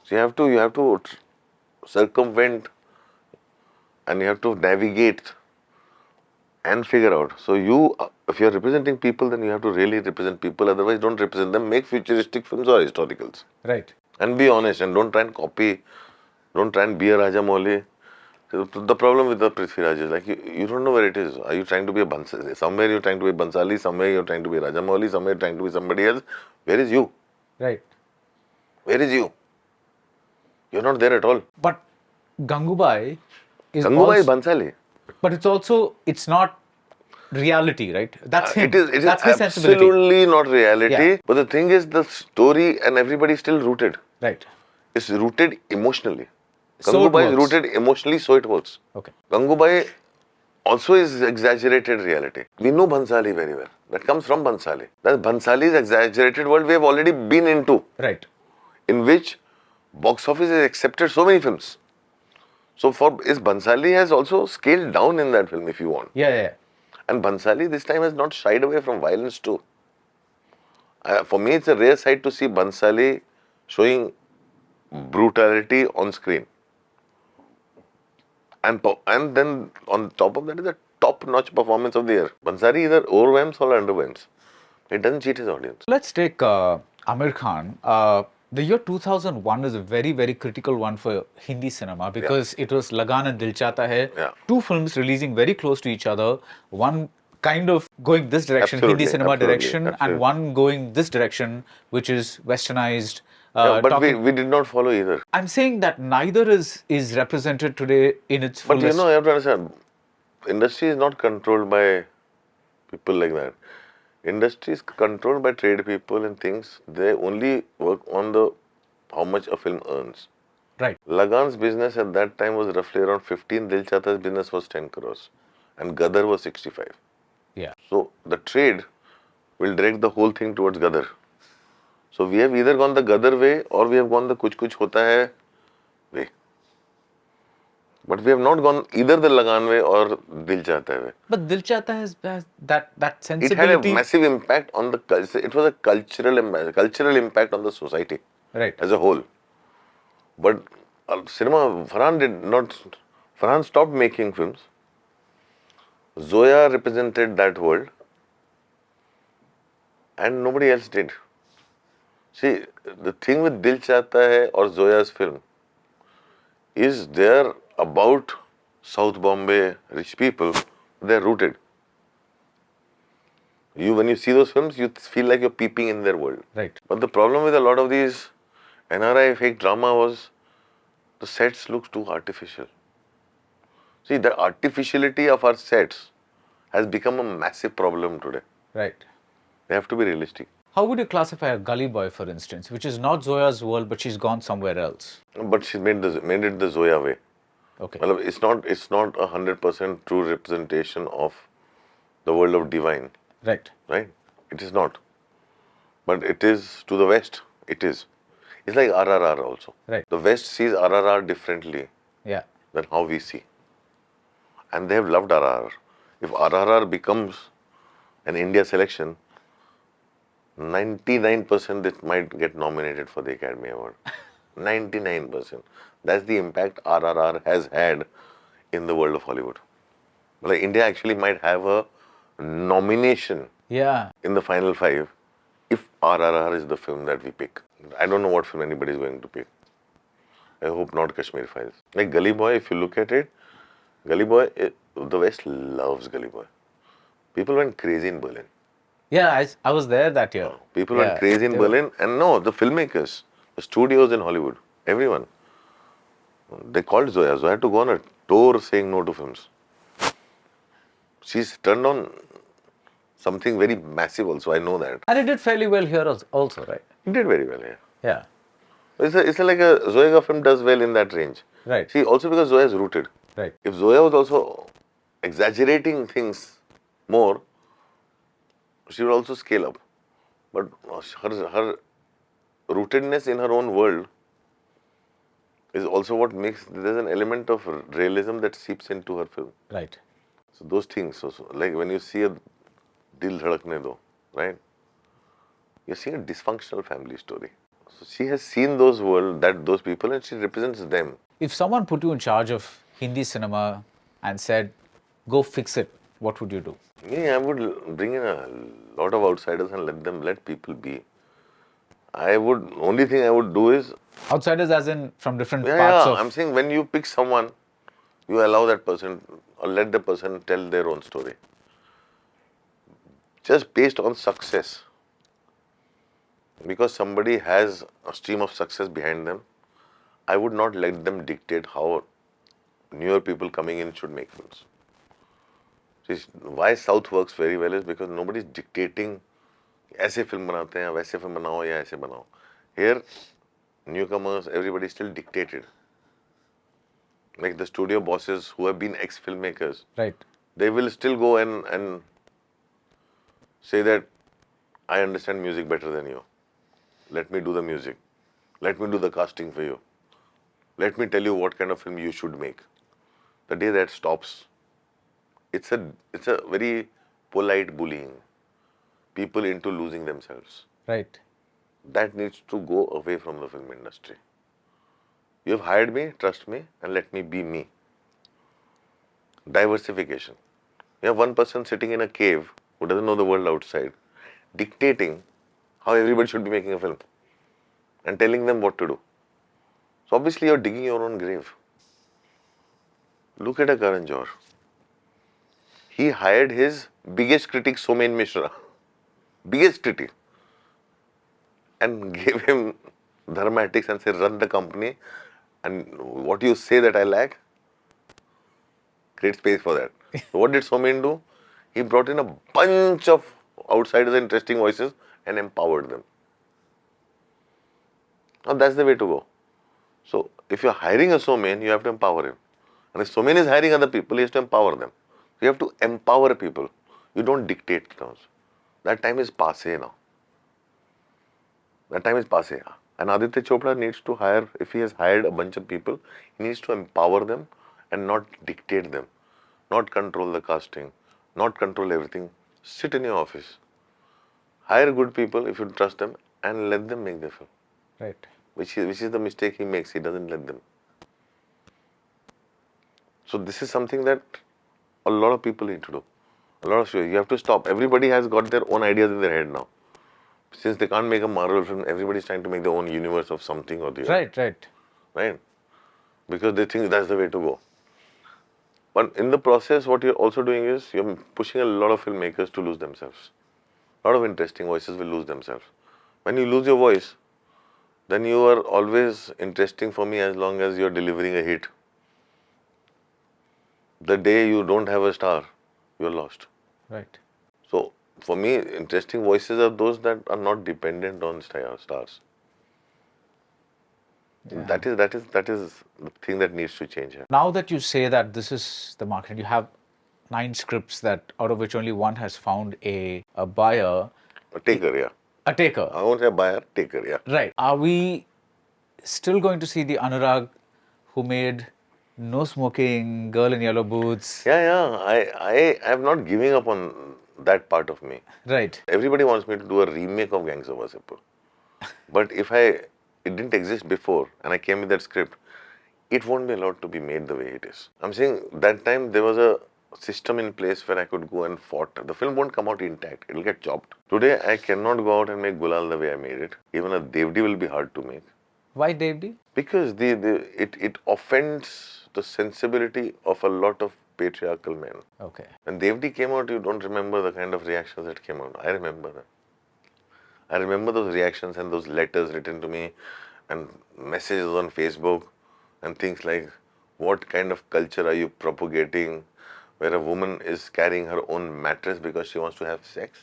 So you have to circumvent and you have to navigate and figure out. So if you're representing people, then you have to really represent people. Otherwise, don't represent them. Make futuristic films or historicals. Right. And be honest and don't try and copy. Don't try and be a Rajamouli. The problem with the Prithviraj is like you don't know where it is. Are you trying to be a Bansali? Somewhere you're trying to be Bansali, somewhere you're trying to be Rajamouli, somewhere you're trying to be somebody else. Where is you? Right. Where is you? You're not there at all. But Gangubai is Bansali. But it's not reality, right? That's him. It is That's his sensibility. Absolutely not reality. But the thing is, the story and everybody is still rooted. Right. It's rooted emotionally. So Gangubai is rooted emotionally, so it works. Okay. Gangubai also is exaggerated reality. We know Bhansali very well. That comes from Bhansali. That Bhansali's exaggerated world we have already been into. Right. In which box office has accepted so many films. So Bhansali has also scaled down in that film if you want. Yeah. And Bhansali this time has not shied away from violence too. For me, it's a rare sight to see Bhansali showing brutality on screen. And then on top of that is a top-notch performance of the year. Bhansali either overwhelms or underwhelms. It doesn't cheat his audience. Let's take Aamir Khan. The year 2001 is a very, very critical one for Hindi cinema because it was Lagaan and Dil Chahta Hai. Yeah. Two films releasing very close to each other. One kind of going this direction, Hindi cinema direction, and one going this direction, which is westernized. But we did not follow either. I'm saying that neither is represented today in its But fullest. you have to understand, industry is not controlled by people like that. Industry is controlled by trade people and things. They only work on how much a film earns. Right. Lagaan's business at that time was roughly around 15. Dil Chahta's business was 10 crores. And Gadar was 65. Yeah. So the trade will direct the whole thing towards Gadar. So we have either gone the Gadar way or we have gone the Kuch Kuch Hota Hai way. But we have not gone either the Lagaan way or Dil Chahta Hai way. But Dil Chahta has that sensibility. It had a massive impact on the culture. It was a cultural impact on the society as a whole. But cinema, Farhan stopped making films. Zoya represented that world and nobody else did. See, the thing with Dil Chahta Hai or Zoya's film is they're about South Bombay rich people. They're rooted. When you see those films, you feel like you're peeping in their world. Right. But the problem with a lot of these NRI fake drama was the sets look too artificial. See, the artificiality of our sets has become a massive problem today. Right. They have to be realistic. How would you classify a Gully Boy, for instance, which is not Zoya's world, but she's gone somewhere else? But she made it the Zoya way. Okay. Well, it's not 100% true representation of the world of divine. Right. Right? It is not. But it is to the West. It is. It's like RRR also. Right. The West sees RRR differently than how we see. And they have loved RRR. If RRR becomes an India selection, 99% it might get nominated for the Academy Award. 99%. That's the impact RRR has had in the world of Hollywood. Like India actually might have a nomination in the final 5 if RRR is the film that we pick. I don't know what film anybody is going to pick. I hope not Kashmir Files. Like Gully Boy, if you look at it, Gully Boy, the West loves Gully Boy. People went crazy in Berlin. Yeah, I was there that year. People went crazy in Berlin. And no, the filmmakers, the studios in Hollywood, everyone. They called Zoya. Zoya had to go on a tour saying no to films. She's turned on something very massive also, I know that. And it did fairly well here also, right? It did very well, yeah. Yeah. It's like a Zoya film does well in that range. Right. See, also because Zoya is rooted. Right. If Zoya was also exaggerating things more, she would also scale up. But her rootedness in her own world is also what makes, there's an element of realism that seeps into her film. Right. So those things, so like when you see a Dil Dhadakne Do, right? You're seeing a dysfunctional family story. So she has seen those people and she represents them. If someone put you in charge of Hindi cinema and said, go fix it, what would you do? Me, I would bring in a lot of outsiders and let people be. Only thing I would do is... Outsiders as in from different parts of... I'm saying when you pick someone, you allow that person or let the person tell their own story. Just based on success. Because somebody has a stream of success behind them, I would not let them dictate how newer people coming in should make films. See, why South works very well is because nobody is dictating ऐसे film बनाते हैं, वैसे film बनाओ या ऐसे बनाओ. Here, newcomers, everybody is still dictated. Like the studio bosses who have been ex-filmmakers. Right. They will still go and say that I understand music better than you. Let me do the music. Let me do the casting for you. Let me tell you what kind of film you should make. The day that stops, it's a very polite bullying. People into losing themselves. Right. That needs to go away from the film industry. You have hired me, trust me, and let me be me. Diversification. You have one person sitting in a cave who doesn't know the world outside, dictating how everybody should be making a film and telling them what to do. So obviously you're digging your own grave. Look at a Karan Johar. He hired his biggest critic, Somen Mishra, biggest critic, and gave him dramatics and said, run the company, and what you say that I lack, create space for that. So what did Somen do? He brought in a bunch of outsiders and interesting voices and empowered them. Now that's the way to go. So if you're hiring a Somen, you have to empower him. And if Somen is hiring other people, he has to empower them. You have to empower people. You don't dictate terms. That time is passé now. That time is passé. And Aditya Chopra needs to hire, if he has hired a bunch of people, he needs to empower them and not dictate them. Not control the casting. Not control everything. Sit in your office. Hire good people if you trust them and let them make their film. Right. Which is the mistake he makes. He doesn't let them. So this is something that a lot of people need to do. A lot of shows. You have to stop. Everybody has got their own ideas in their head now. Since they can't make a Marvel film, everybody's trying to make their own universe of something or the other. Right. Right? Because they think that's the way to go. But in the process, what you're also doing is you're pushing a lot of filmmakers to lose themselves. A lot of interesting voices will lose themselves. When you lose your voice, then you are always interesting for me as long as you're delivering a hit. The day you don't have a star, you're lost. Right. So, for me, interesting voices are those that are not dependent on stars. Yeah. That is the thing that needs to change here. Now that you say that this is the market, you have 9 scripts that out of which only one has found a buyer. A taker, yeah. A taker. I won't say buyer, taker, yeah. Right. Are we still going to see the Anurag who made No Smoking, Girl in Yellow Boots? Yeah. I am not giving up on that part of me. Right. Everybody wants me to do a remake of Gangs of Wasseypur. But if it didn't exist before and I came with that script, it won't be allowed to be made the way it is. I'm saying that time there was a system in place where I could go and fought. The film won't come out intact. It'll get chopped. Today, I cannot go out and make Gulal the way I made it. Even a Devdi will be hard to make. Why Devdi? Because it offends the sensibility of a lot of patriarchal men. Okay. When Devdi came out, you don't remember the kind of reactions that came out. I remember that. I remember those reactions and those letters written to me and messages on Facebook and things like, what kind of culture are you propagating where a woman is carrying her own mattress because she wants to have sex?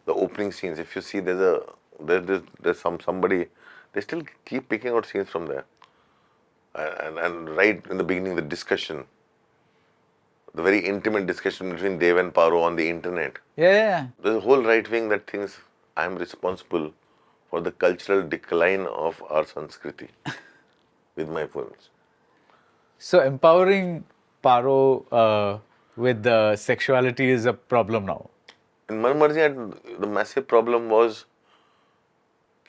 The opening scenes, if you see there's somebody, they still keep picking out scenes from there. And right in the beginning, the discussion, the very intimate discussion between Dev and Paro on the internet. Yeah. There's a whole right wing that thinks I'm responsible for the cultural decline of our Sanskriti with my films. So empowering Paro with the sexuality is a problem now. In Manmarziyaan, the massive problem was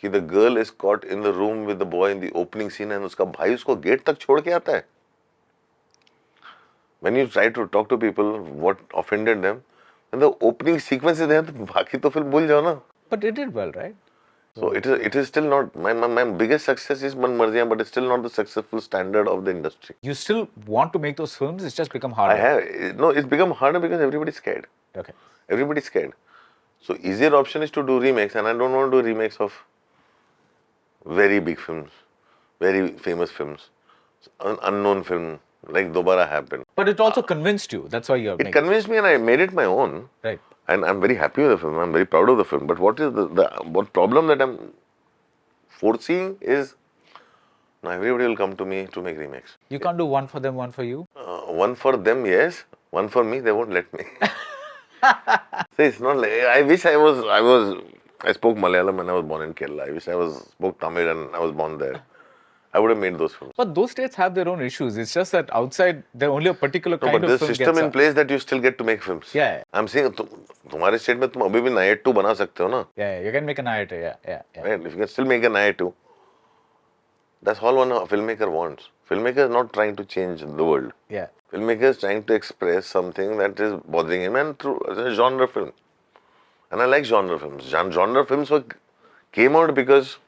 that the girl is caught in the room with the boy in the opening scene and uska bhai usko gate tak chhod ke aata hai. When you try to talk to people what offended them, then the opening sequence is there, to baki to film bhul jao na. But it did well, right? So it is still not, my biggest success is Manmarziyaan, but it's still not the successful standard of the industry. You still want to make those films, it's just become harder. It's become harder because everybody's scared. Okay. Everybody's scared. So easier option is to do remakes, and I don't want to do remakes of very big films, very famous films. An unknown film like Dobaaraa happened. But it also convinced you. That's why you're It convinced me and I made it my own. Right. And I'm very happy with the film. I'm very proud of the film. But what is what problem that I'm foreseeing is now everybody will come to me to make remakes. You can't do one for them, one for you? One for them, yes. One for me, they won't let me. So it's not like, I wish I spoke Malayalam and I was born in Kerala. I wish I spoke Tamil and I was born there. I would have made those films. But those states have their own issues. It's just that outside, there only a particular No, kind but of there's film system gets in place that you still get to make films. Yeah. I'm saying, तुम्हारे state में तुम अभी भी night 2 बना सकते हो ना? Yeah, you can make an IIT, yeah. Right? If you can still make an knight 2, that's all one filmmaker wants. Filmmaker is not trying to change the world. Yeah. Filmmaker is trying to express something that is bothering him, and through a genre film. And I like genre films. Genre films came out because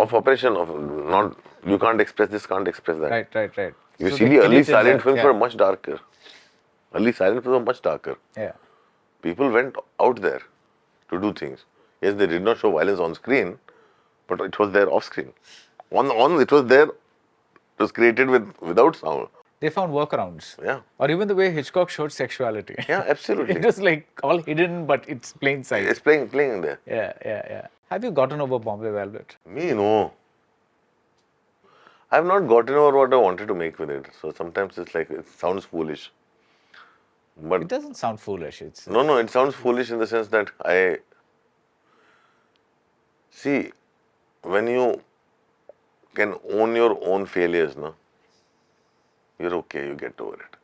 of operation of not, you can't express this, can't express that. Right. You So see, they the kill early it in silent the- films yeah. were much darker. Early silent films were much darker. Yeah. People went out there to do things. Yes, they did not show violence on screen, but it was there off screen. On it was there. It was created without sound. They found workarounds. Yeah. Or even the way Hitchcock showed sexuality. Yeah, absolutely. It was like all hidden, but it's plain sight. It's playing in there. Yeah. Have you gotten over Bombay Velvet? Me, no. I have not gotten over what I wanted to make with it. So sometimes it's like, it sounds foolish. But It doesn't sound foolish. It's no, it sounds foolish in the sense that see, when you can own your own failures, no, you're okay, you get over it.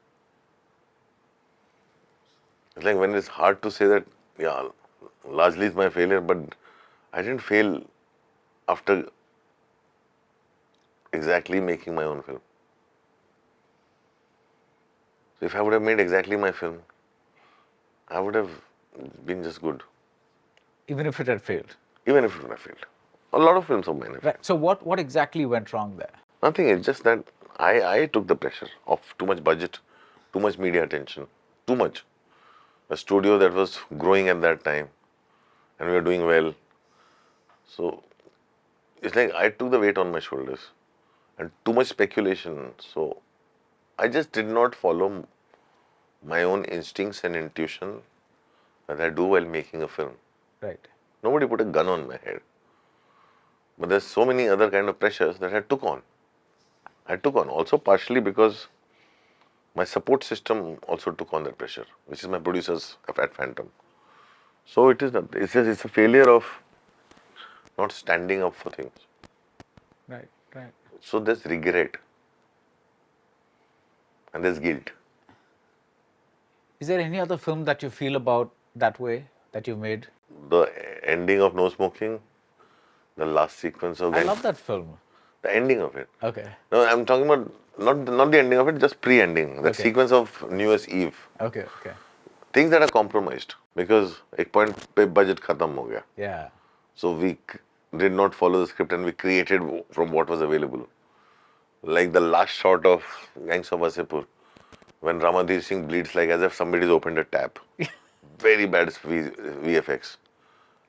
It's like when it's hard to say that, yeah, largely it's my failure, but I didn't fail after exactly making my own film. So if I would have made exactly my film, I would have been just good, even if it had failed. even if it would have failed. A lot of films of mine have failed. Right. So what exactly went wrong there? Nothing, it's just that I took the pressure of too much budget, too much media attention, too much. A studio that was growing at that time and we were doing well. So it's like I took the weight on my shoulders and too much speculation. So I just did not follow my own instincts and intuition that I do while making a film. Right. Nobody put a gun on my head. But there's so many other kind of pressures that I took on. Also partially because my support system also took on that pressure, which is my producers at Phantom. So it's a failure of not standing up for things. Right. So there's regret and there's guilt. Is there any other film that you feel about that way that you made? The ending of No Smoking, the last sequence of I love that film. the ending of it. Okay. No, I'm talking about not the ending of it, just pre-ending. That Okay. sequence of New Year's Eve. Okay. Things that are compromised because एक point पे budget खत्म हो गया. Yeah. So we did not follow the script and we created from what was available. Like the last shot of Gangs of Wasseypur, when Ramadhir Singh bleeds like as if somebody's opened a tap. Very bad VFX.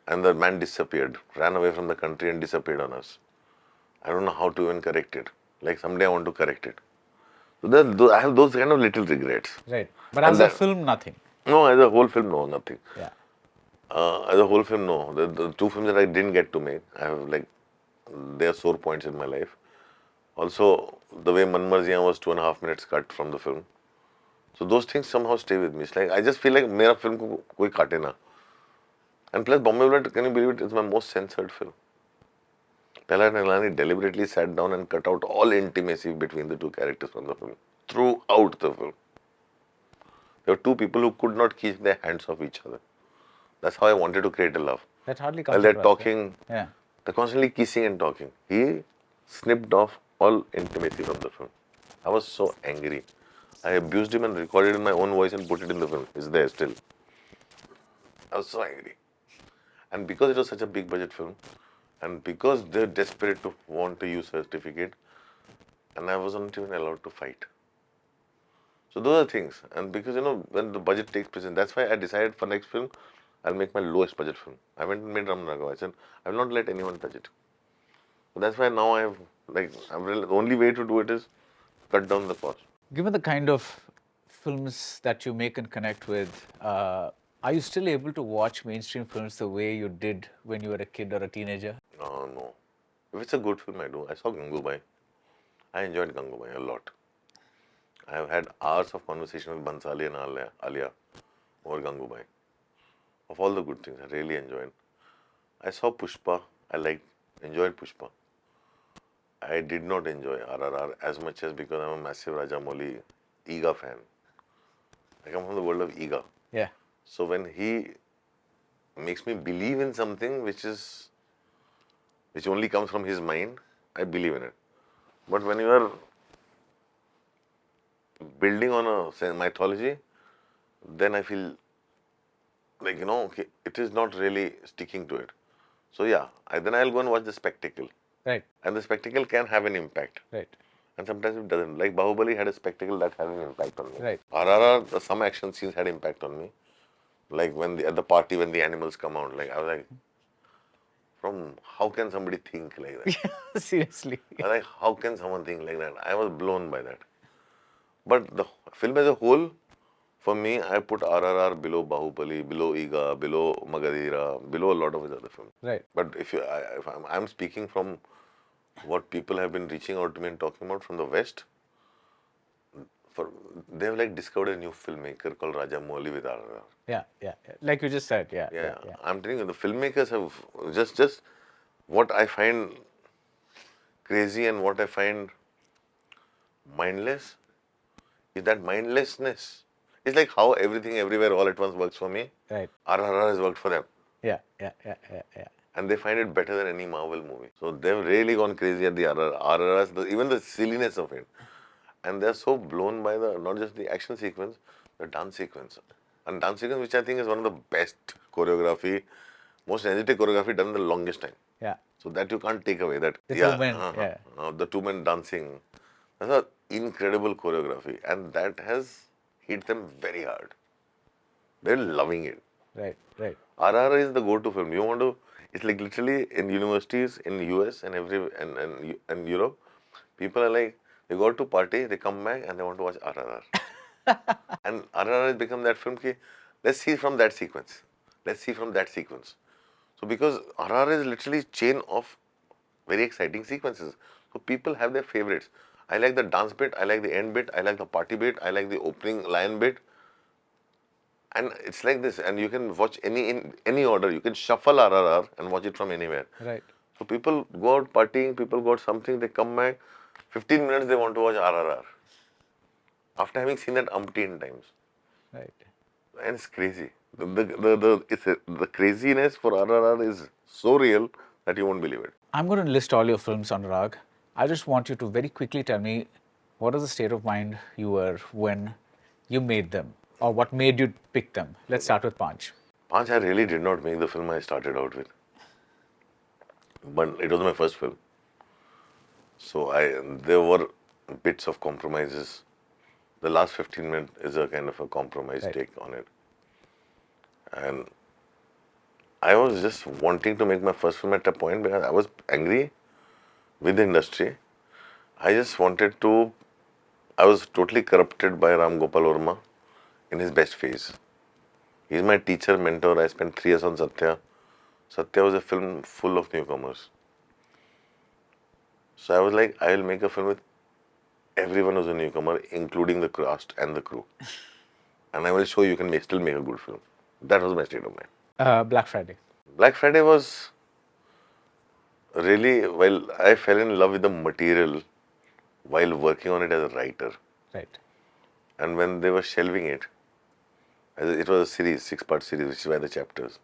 And the man disappeared, ran away from the country and disappeared on us. I don't know how to even correct it. Like someday I want to correct it. So I have those kind of little regrets. Right. But as a film, nothing. No, as a whole film, no, nothing. Yeah. As a whole film, no. The two films that I didn't get to make, I have like, they are sore points in my life. Also, the way Manmarziyaan was 2.5 minutes cut from the film. So those things somehow stay with me. It's like, I just feel like मेरा film को कोई काटे ना. And plus, Bombay Velvet, can you believe it, is my most censored film. Pehla Nailani deliberately sat down and cut out all intimacy between the two characters from the film. Throughout the film. There were two people who could not keep their hands off each other. That's how I wanted to create a love. That hardly comes While they're across, talking, Yeah. they're constantly kissing and talking. He snipped off all intimacy from the film. I was so angry. I abused him and recorded in my own voice and put it in the film. It's there still. I was so angry. And because it was such a big budget film, and because they're desperate to want to use certificate, and I wasn't even allowed to fight. So those are things. And because, when the budget takes precedence, that's why I decided for next film, I'll make my lowest budget film. I went and made Raman Raghav. I said, I will not let anyone touch it. So that's why now the only way to do it is cut down the cost. Given the kind of films that you make and connect with, are you still able to watch mainstream films the way you did when you were a kid or a teenager? No. If it's a good film, I do. I saw Gangubai. I enjoyed Gangubai a lot. I have had hours of conversation with Bansali and Alia over Gangubai. Of all the good things, I really enjoyed. I saw Pushpa. I enjoyed Pushpa. I did not enjoy RRR as much as because I'm a massive Rajamouli Ega fan. I come from the world of Ega. Yeah. So when he makes me believe in something which only comes from his mind, I believe in it. But when you are building on a mythology, then I feel like, okay, it is not really sticking to it. So yeah, then I'll go and watch the spectacle. Right. And the spectacle can have an impact. Right. And sometimes it doesn't. Like Bahubali had a spectacle that had an impact on me. Right. RRR, some action scenes had impact on me. Like when at the party when the animals come out, like I was like, how can somebody think like that? Seriously. I was like, how can someone think like that? I was blown by that. But the film as a whole, for me, I put RRR below Bahubali, below Iga, below Magadhira, below a lot of his other films. Right. But if I'm speaking from what people have been reaching out to me and talking about from the West, they've like discovered a new filmmaker called Rajamouli with RRR. Yeah. Like you just said. Yeah. Yeah. I'm telling you, the filmmakers have just what I find crazy and what I find mindless is that mindlessness. It's like how everything everywhere all at once works for me. Right. RRR has worked for them. Yeah. And they find it better than any Marvel movie. So they've really gone crazy at the RRRs, even the silliness of it. And they're so blown by not just the action sequence, the dance sequence. And dance sequence, which I think is one of the best choreography, most energetic choreography done in the longest time. Yeah. So that you can't take away. That The two men, the two men dancing. That's an incredible choreography, and that has hit them very hard. They're loving it. Right. RRR is the go-to film. You want to? It's like literally in universities in US and and Europe, people are like they go to party, they come back and they want to watch RRR. And RRR has become that film. Let's see from that sequence. Let's see from that sequence. So because RRR is literally chain of very exciting sequences. So people have their favorites. I like the dance bit, I like the end bit, I like the party bit, I like the opening lion bit. And it's like this, and you can watch in any order. You can shuffle RRR and watch it from anywhere. Right. So people go out partying, people go out something, they come back, 15 minutes they want to watch RRR. After having seen that umpteen times. Right. And it's crazy. The craziness for RRR is so real that you won't believe it. I'm going to list all your films, Anurag. I just want you to very quickly tell me what is the state of mind you were when you made them, or what made you pick them. Let's start with Paanch. Paanch, I really did not make the film I started out with. But it was my first film. So there were bits of compromises. The last 15 minutes is a kind of a compromise take on it. And I was just wanting to make my first film at a point because I was angry with the industry. I was totally corrupted by Ram Gopal Verma in his best phase. He's my teacher, mentor. I spent 3 years on Satya. Satya was a film full of newcomers. So I was like, I will make a film with everyone who's a newcomer, including the cast and the crew. And I will show you can still make a good film. That was my state of mind. Black Friday. Black Friday was really, I fell in love with the material while working on it as a writer. Right. And when they were shelving it was a series, 6-part series, which is by the chapters.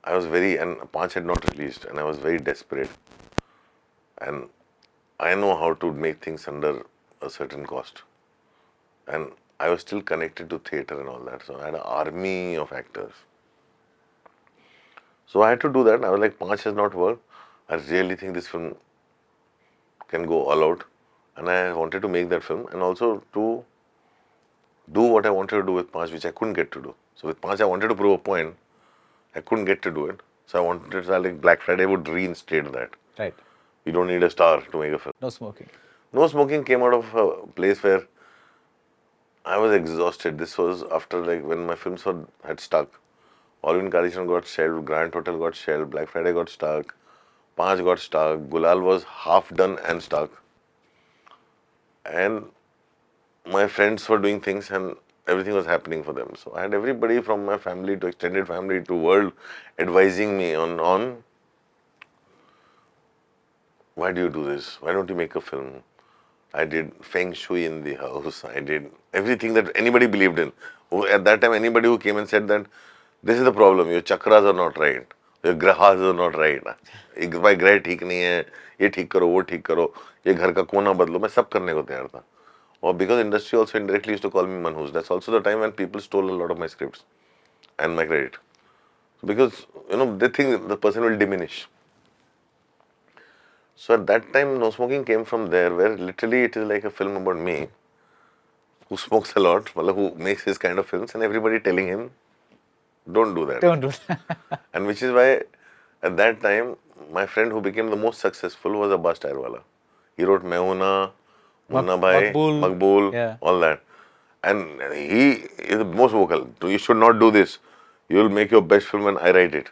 And Paanch had not released, and I was very desperate. And I know how to make things under a certain cost. And I was still connected to theatre and all that. So I had an army of actors. So I had to do that. I was like, Paanch has not worked. I really think this film can go all out. And I wanted to make that film and also to do what I wanted to do with Paanch, which I couldn't get to do. So with Paanch, I wanted to prove a point. I couldn't get to do it. So I wanted to, like, Black Friday would reinstate that. Right. You don't need a star to make a film. No smoking. No smoking came out of a place where I was exhausted. This was after, like, when my films had stuck. All in Kadishan got shelved, Grand Hotel got shelved, Black Friday got stuck, Paanch got stuck, Gulal was half done and stuck. And my friends were doing things and everything was happening for them. So I had everybody from my family to extended family to world advising me on why do you do this? Why don't you make a film? I did feng shui in the house. I did everything that anybody believed in. At that time, anybody who came and said that this is the problem, your chakras are not right, your grahas are not right. भाई ग्रह ठीक नहीं है, ये ठीक करो, वो ठीक करो, ये घर का कोना बदलो, मैं सब करने को तैयार था. Or because industry also indirectly used to call me manhus. That's also the time when people stole a lot of my scripts and my credit. Because they think the person will diminish. So at that time, No Smoking came from there, where literally it is like a film about me, who smokes a lot, who makes his kind of films, and everybody telling him, don't do that. Don't do that. And which is why, at that time, my friend who became the most successful was Abbas Tyrewala. He wrote Mehuna, Munna Bhai, Maqbool, yeah. all that. And he is the most vocal. You should not do this. You will make your best film when I write it.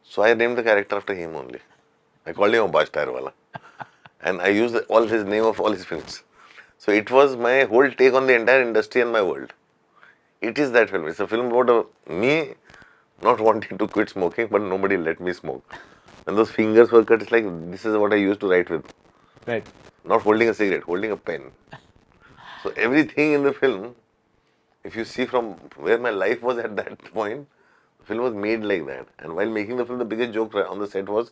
So I named the character after him only. I called him Abbas Tyrewala. And I used all his name of all his films. So it was my whole take on the entire industry and my world. It is that film. It's a film about me not wanting to quit smoking, but nobody let me smoke. And those fingers were cut. It's like, this is what I used to write with. Right. Not holding a cigarette, holding a pen. So everything in the film, if you see from where my life was at that point, the film was made like that. And while making the film, the biggest joke on the set was,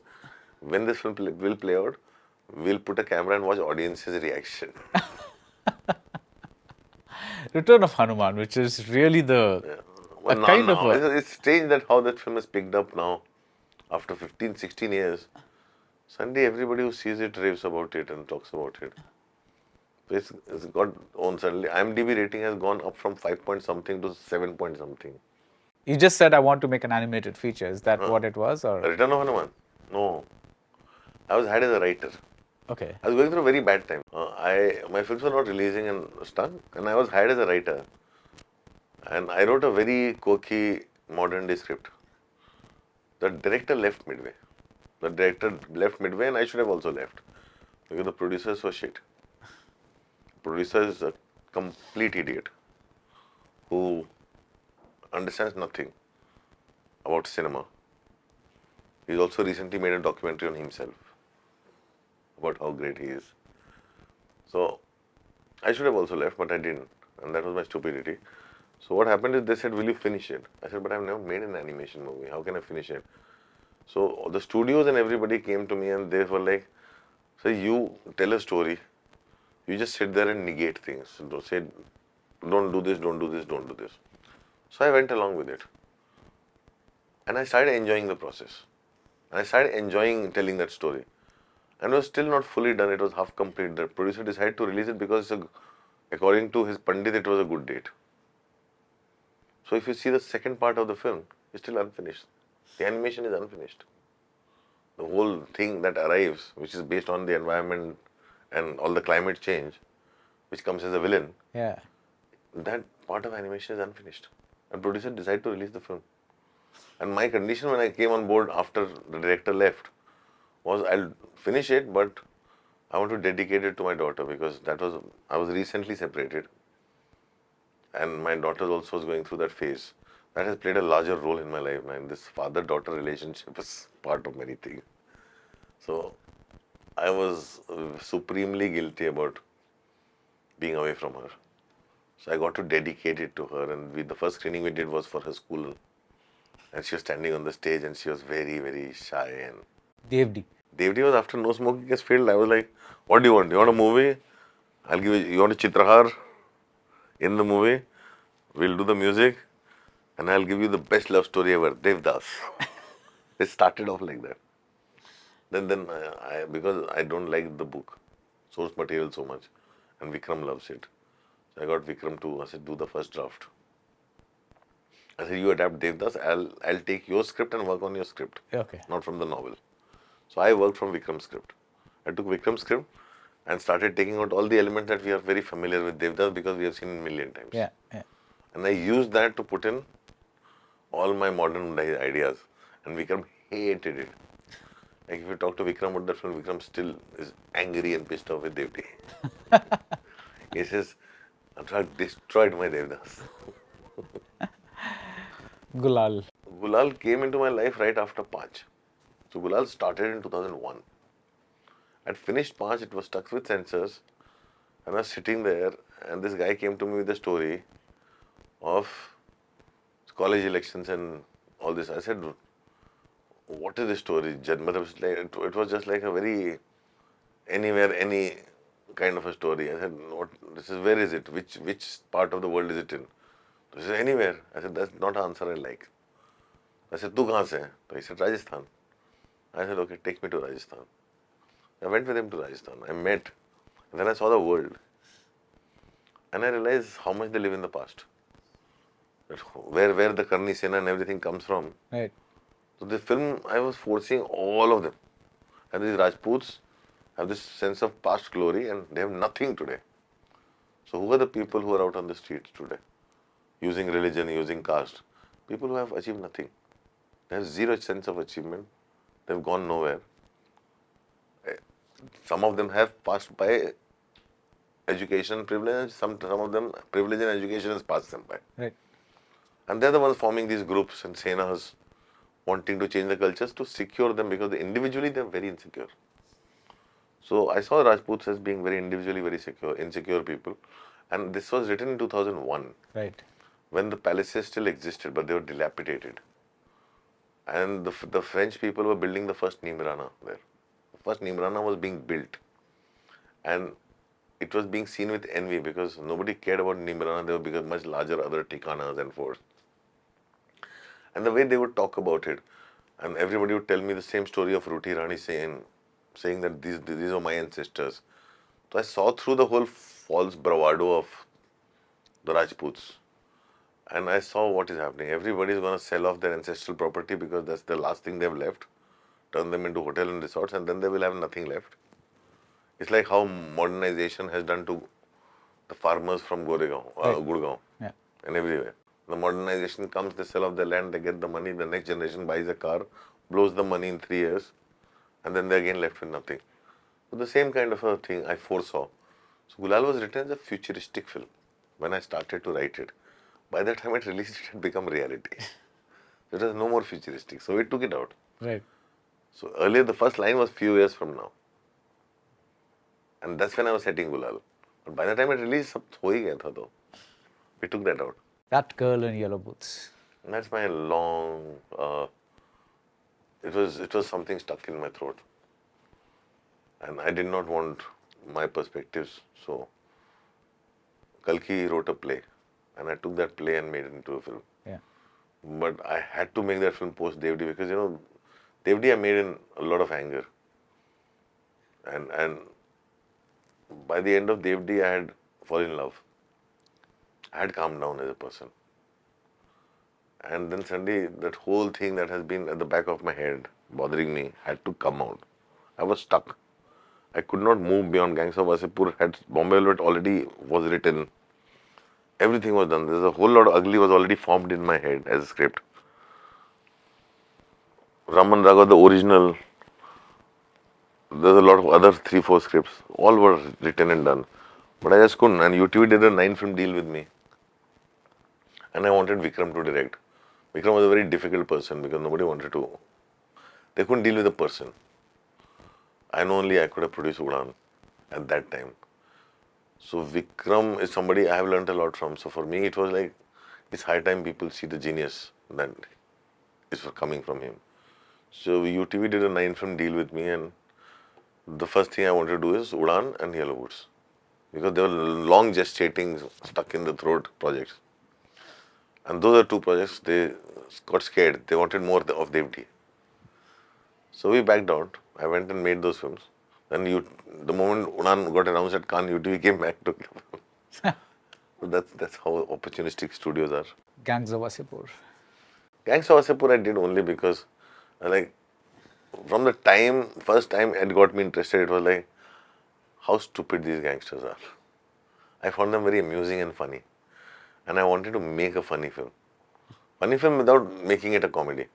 when this film will play out, we'll put a camera and watch audience's reaction. Return of Hanuman, which is really the Well, it's strange that how that film is picked up now, after 15, 16 years. Suddenly everybody who sees it raves about it and talks about it. So it's got own suddenly. IMDb rating has gone up from 5 point something to 7 point something. You just said, I want to make an animated feature. Is that what it was? Or Return of Hanuman? No. I was hired as a writer. okay. I was going through a very bad time. My films were not releasing and stuff, and I was hired as a writer. And I wrote a very quirky modern day script. The director left midway. And I should have also left. Because the producers were shit. Producer is a complete idiot who understands nothing about cinema. He's also recently made a documentary on himself about how great he is. So I should have also left, but I didn't. And that was my stupidity. So what happened is they said, will you finish it? I said, but I've never made an animation movie. How can I finish it? So the studios and everybody came to me and they were like, so you tell a story. You just sit there and negate things. Say, don't do this, don't do this, don't do this. So I went along with it. And I started enjoying the process. And I started enjoying telling that story. And it was still not fully done. It was half complete. The producer decided to release it because, according to his Pandit, it was a good date. So if you see the second part of the film, it's still unfinished. The animation is unfinished. The whole thing that arrives, which is based on the environment and all the climate change, which comes as a villain, that part of animation is unfinished. And producer decided to release the film. And my condition when I came on board after the director left was, I'll finish it, but I want to dedicate it to my daughter, because I was recently separated. And my daughter also was going through that phase. That has played a larger role in my life, man. This father-daughter relationship is part of many things. So I was supremely guilty about being away from her. So I got to dedicate it to her. And the first screening we did was for her school. And she was standing on the stage and she was very, very shy. And Devdi was after No Smoking has failed. I was like, what do you want? You want a movie? I'll give you want a Chitrahar in the movie? We'll do the music. And I'll give you the best love story ever, Devdas. It started off like that. Then because I don't like the book, source material so much, and Vikram loves it. So I got Vikram to, I said, do the first draft. I said, you adapt Devdas, I'll take your script and work on your script. Okay. Not from the novel. So I worked from Vikram's script. I took Vikram's script and started taking out all the elements that we are very familiar with Devdas because we have seen it a million times. Yeah. And I used that to put in all my modern ideas. And Vikram hated it. Like if you talk to Vikram about that film, Vikram still is angry and pissed off with Devdi. He says, Anurag destroyed my Devdas. Gulal. Gulal came into my life right after Paanch. So Gulal started in 2001. I'd finished Paanch, it was stuck with censors, and I was sitting there, and this guy came to me with a story of college elections and all this. I said, what is this story? It was just like a very anywhere, any kind of a story. I said, what, this is, where is it? Which part of the world is it in? He said, anywhere. I said, that's not an answer I like. I said, tu kahan se hai? So he said, Rajasthan. I said, okay, take me to Rajasthan. I went with him to Rajasthan. I met. And then I saw the world. And I realized how much they live in the past. That where the Karni Sena and everything comes from. Right. So the film, I was forcing all of them. And these Rajputs have this sense of past glory and they have nothing today. So who are the people who are out on the streets today? Using religion, using caste. People who have achieved nothing. They have zero sense of achievement. They've gone nowhere. Some of them have passed by education privilege. Some of them privilege and education has passed them by. Right. And they're the ones forming these groups and senas, wanting to change the cultures to secure them because individually they're very insecure. So I saw Rajputs as being very individually very insecure people. And this was written in 2001. Right. When the palaces still existed, but they were dilapidated. And the French people were building the first Nimrana there. The first Nimrana was being built. And it was being seen with envy because nobody cared about Nimrana. They were becoming much larger other Tikanas and forts. And the way they would talk about it, and everybody would tell me the same story of Ruti Rani saying that these are my ancestors. So I saw through the whole false bravado of the Rajputs. And I saw what is happening. Everybody is going to sell off their ancestral property because that's the last thing they've left. Turn them into hotel and resorts and then they will have nothing left. It's like how modernization has done to the farmers from Gurgaon Yeah. and everywhere. The modernization comes, they sell off the land, they get the money, the next generation buys a car, blows the money in 3 years, and then they're again left with nothing. So the same kind of a thing I foresaw. So Gulal was written as a futuristic film when I started to write it. By the time it released, it had become reality. It was no more futuristic. So we took it out. Right. So earlier, the first line was few years from now. And that's when I was setting Gulal. But by the time it released, sab ho hi gaya tha toh. We took that out. That girl in yellow boots. And that's my long. It was something stuck in my throat. And I did not want my perspectives. So Kalki wrote a play. And I took that play and made it into a film. Yeah. But I had to make that film post Devdi because, Devdi I made in a lot of anger. And by the end of Devdi, I had fallen in love. I had calmed down as a person. And then suddenly, that whole thing that has been at the back of my head, bothering me, had to come out. I was stuck. I could not move beyond Gangs of Wasseypur. Bombay Velvet already was written. Everything was done. There's a whole lot of ugly was already formed in my head as a script. Raman, Raghav, the original. There's a lot of other 3-4 scripts. All were written and done. But I just couldn't. And UTV did a 9-film deal with me. And I wanted Vikram to direct. Vikram was a very difficult person because nobody wanted to. They couldn't deal with a person. I know only I could have produced Udaan at that time. So Vikram is somebody I have learned a lot from. So for me, it was like, it's high time people see the genius that is coming from him. So UTV did a 9-film deal with me, and the first thing I wanted to do is Udaan and Yellow Boots. Because they were long gestating, stuck in the throat projects. And those are 2 projects, they got scared. They wanted more of Devdi. So we backed out. I went and made those films. Then the moment Udaan got announced at Cannes, UTV came back to So that's how opportunistic studios are. Gangs of Wasseypur. Gangs of Wasseypur I did only because, from the first time it got me interested, it was like, how stupid these gangsters are. I found them very amusing and funny. And I wanted to make a funny film. Funny film without making it a comedy.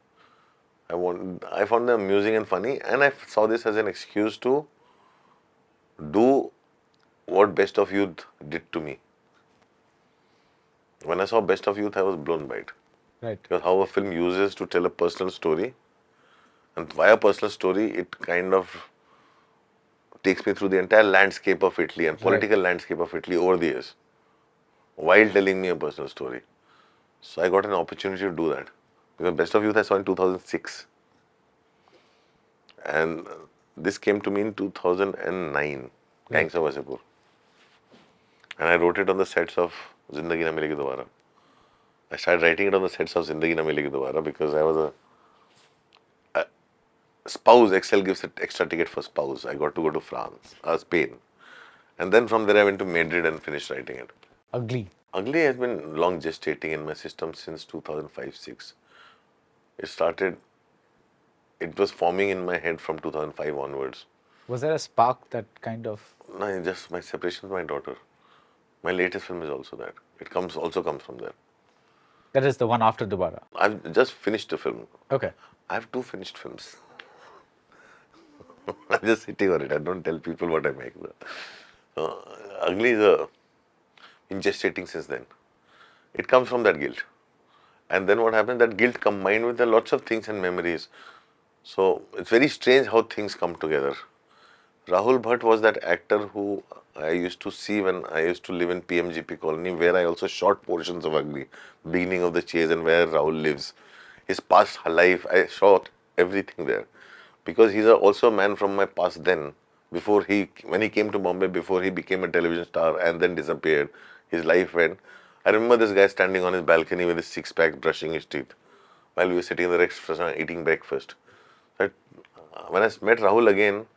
I found them amusing and funny, and I saw this as an excuse to do what Best of Youth did to me. When I saw Best of Youth, I was blown by it. Right. Because how a film uses to tell a personal story, and via personal story, it kind of takes me through the entire landscape of Italy and political landscape of Italy over the years, while telling me a personal story. So I got an opportunity to do that. Because Best of Youth I saw in 2006. And this came to me in 2009, Gangs of Wasseypur. And I wrote it on the sets of Zindagi Na Milegi Dobaaraa. I started writing it on the sets of Zindagi Na Milegi Dobaaraa because I was a spouse. Excel gives an extra ticket for spouse. I got to go to France, Spain. And then from there I went to Madrid and finished writing it. Ugly. Ugly has been long gestating in my system since 2005-06. It was forming in my head from 2005 onwards. Was there a spark that kind of... No, just my separation with my daughter. My latest film is also that. It also comes from there. That is the one after Dobaaraa. I've just finished a film. Okay. I have 2 finished films. I'm just sitting on it. I don't tell people what I make. Ugly is been gestating since then. It comes from that guilt. And then what happens, that guilt combined with the lots of things and memories. So it's very strange how things come together. Rahul Bhatt was that actor who I used to see when I used to live in PMGP colony, where I also shot portions of Ugly, beginning of the chase and where Rahul lives. His past life, I shot everything there. Because he's also a man from my past then. When he came to Bombay, before he became a television star and then disappeared, his life went. I remember this guy standing on his balcony with his 6-pack, brushing his teeth, while we were sitting in the restaurant eating breakfast. When I met Rahul again,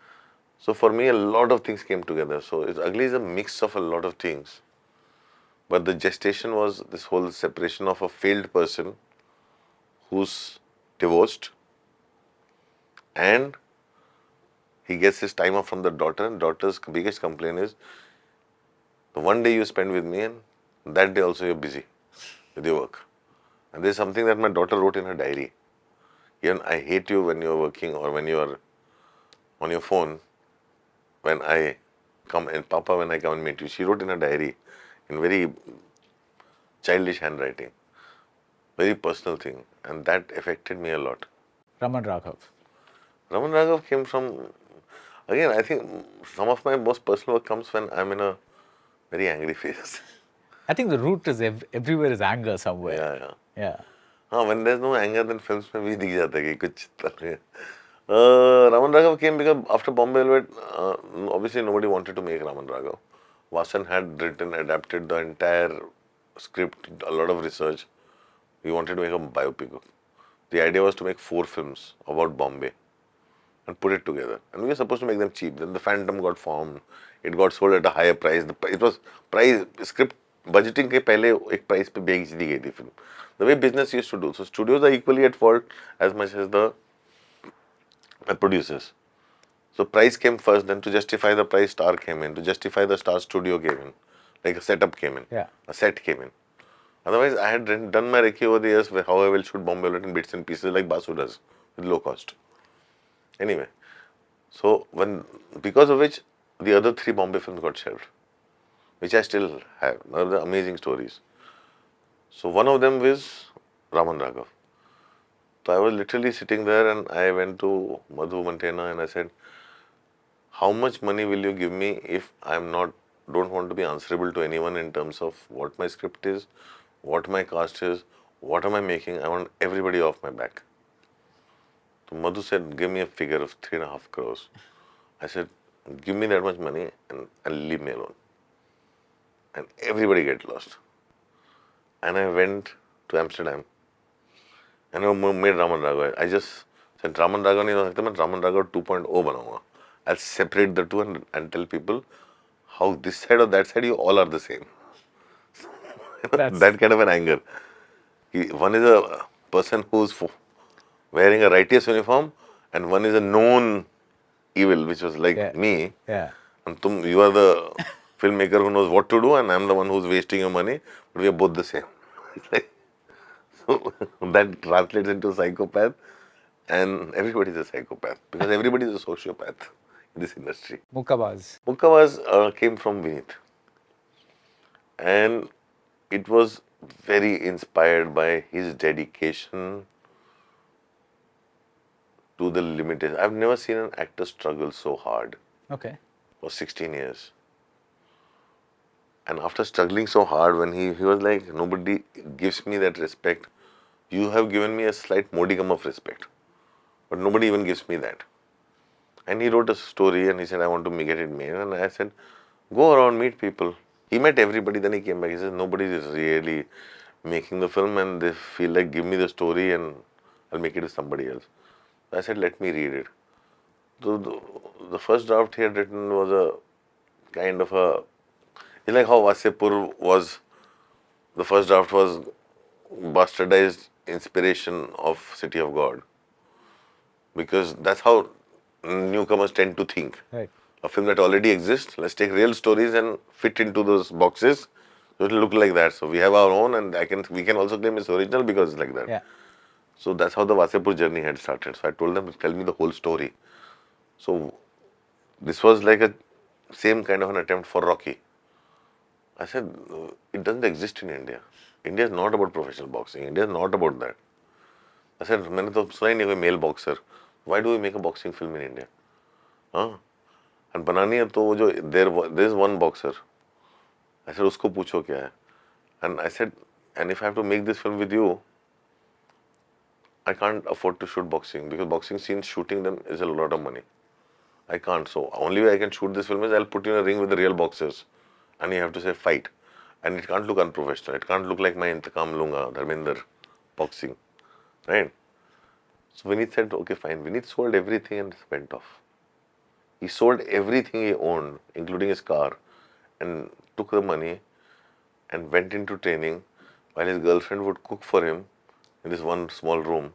so for me a lot of things came together. So Ugly is a mix of a lot of things. But the gestation was this whole separation of a failed person who's divorced, and he gets his time off from the daughter, and daughter's biggest complaint is, the one day you spend with me and that day also you're busy with your work. And there's something that my daughter wrote in her diary. Even I hate you when you're working or when you're on your phone. When I come and Papa, when I come and meet you, she wrote in her diary in very childish handwriting. Very personal thing. And that affected me a lot. Raman Raghav. Raman Raghav came from, again, I think some of my most personal work comes when I'm in a very angry phase. I think the root is everywhere is anger somewhere. Yeah. When there's no anger, then films में भी दिख जाता है कि कुछ चल रहा है. Raman Raghav came because after Bombay Velvet, obviously nobody wanted to make Raman Raghav. Vasan had adapted the entire script, a lot of research. We wanted to make a biopic. The idea was to make 4 films about Bombay and put it together. And we were supposed to make them cheap. Then the Phantom got formed. It got sold at a higher price. It was price script budgeting के पहले एक price पे बेच दी गई थी film. The way business used to do. So studios are equally at fault as much as the producers. So price came first. Then to justify the price, star came in. To justify the star, studio came in. Like a setup came in. Yeah. A set came in. Otherwise, I had done my recce over the years how I will shoot Bombay Velvet in bits and pieces like Basu does with low cost. Anyway, so because of which the other 3 Bombay films got shelved, which I still have. Now they're amazing stories. So one of them is Raman Raghav. So I was literally sitting there and I went to Madhu Mantena and I said, how much money will you give me if don't want to be answerable to anyone in terms of what my script is, what my cast is, what am I making? I want everybody off my back. So Madhu said, give me a figure of 3.5 crores. I said, give me that much money and leave me alone. And everybody get lost. And I went to Amsterdam and I made Raman Raghav. I just said, Raman Raghav नहीं हो सकता, मैं Raman Raghav 2.0 बनाऊंगा. I'll separate the two and tell people how this side or that side, you all are the same. That kind of an anger. One is a person who's wearing a righteous uniform and one is a known evil, which was like me. Yeah. And you are the filmmaker who knows what to do and I'm the one who's wasting your money, but we are both the same. So that translates into psychopath, and everybody is a psychopath because everybody is a sociopath in this industry. Mukkabaaz came from Vinith, and it was very inspired by his dedication to the limited. I've never seen an actor struggle so hard. Okay. was 16 years. And after struggling so hard, when he was like, nobody gives me that respect. You have given me a slight modicum of respect, but nobody even gives me that. And he wrote a story and he said, I want to get it made. And I said, go around, meet people. He met everybody, then he came back. He says, nobody is really making the film and they feel like, give me the story and I'll make it with somebody else. I said, let me read it. So the first draft he had written was a kind of a, it's like how Wasseypur was, the first draft was bastardized inspiration of City of God. Because that's how newcomers tend to think. Right. A film that already exists, let's take real stories and fit into those boxes. So it'll look like that. So we have our own, and we can also claim it's original because it's like that. Yeah. So that's how the Wasseypur journey had started. So I told them, tell me the whole story. So this was like a same kind of an attempt for Rocky. I said, it doesn't exist in India. India is not about professional boxing. India is not about that. I said, मैंने तो सुना ही नहीं कोई male boxer. Why do we make a boxing film in India? हाँ, and बनानी है तो वो जो there is one boxer. I said, उसको पूछो क्या है? And I said, and if I have to make this film with you, I can't afford to shoot boxing because boxing scenes, shooting them is a lot of money. I can't. So only way I can shoot this film is I'll put you in a ring with the real boxers, and you have to say fight, and it can't look unprofessional. It can't look like my Intakam Lunga, Dharminder boxing, right? So Vineet said, okay, fine. Vineet sold everything and went off. He sold everything he owned, including his car, and took the money and went into training while his girlfriend would cook for him in this one small room.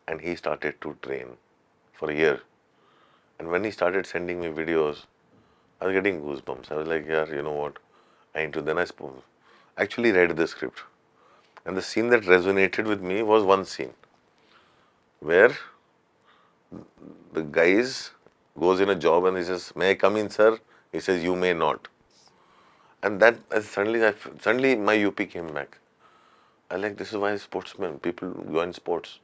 And he started to train for a year. And when he started sending me videos, I was getting goosebumps. I was like, yeah, you know what? Then I actually read the script. And the scene that resonated with me was one scene where the guys goes in a job and he says, may I come in, sir? He says, you may not. And that suddenly my UP came back. I like, this is why sportsmen, people join sports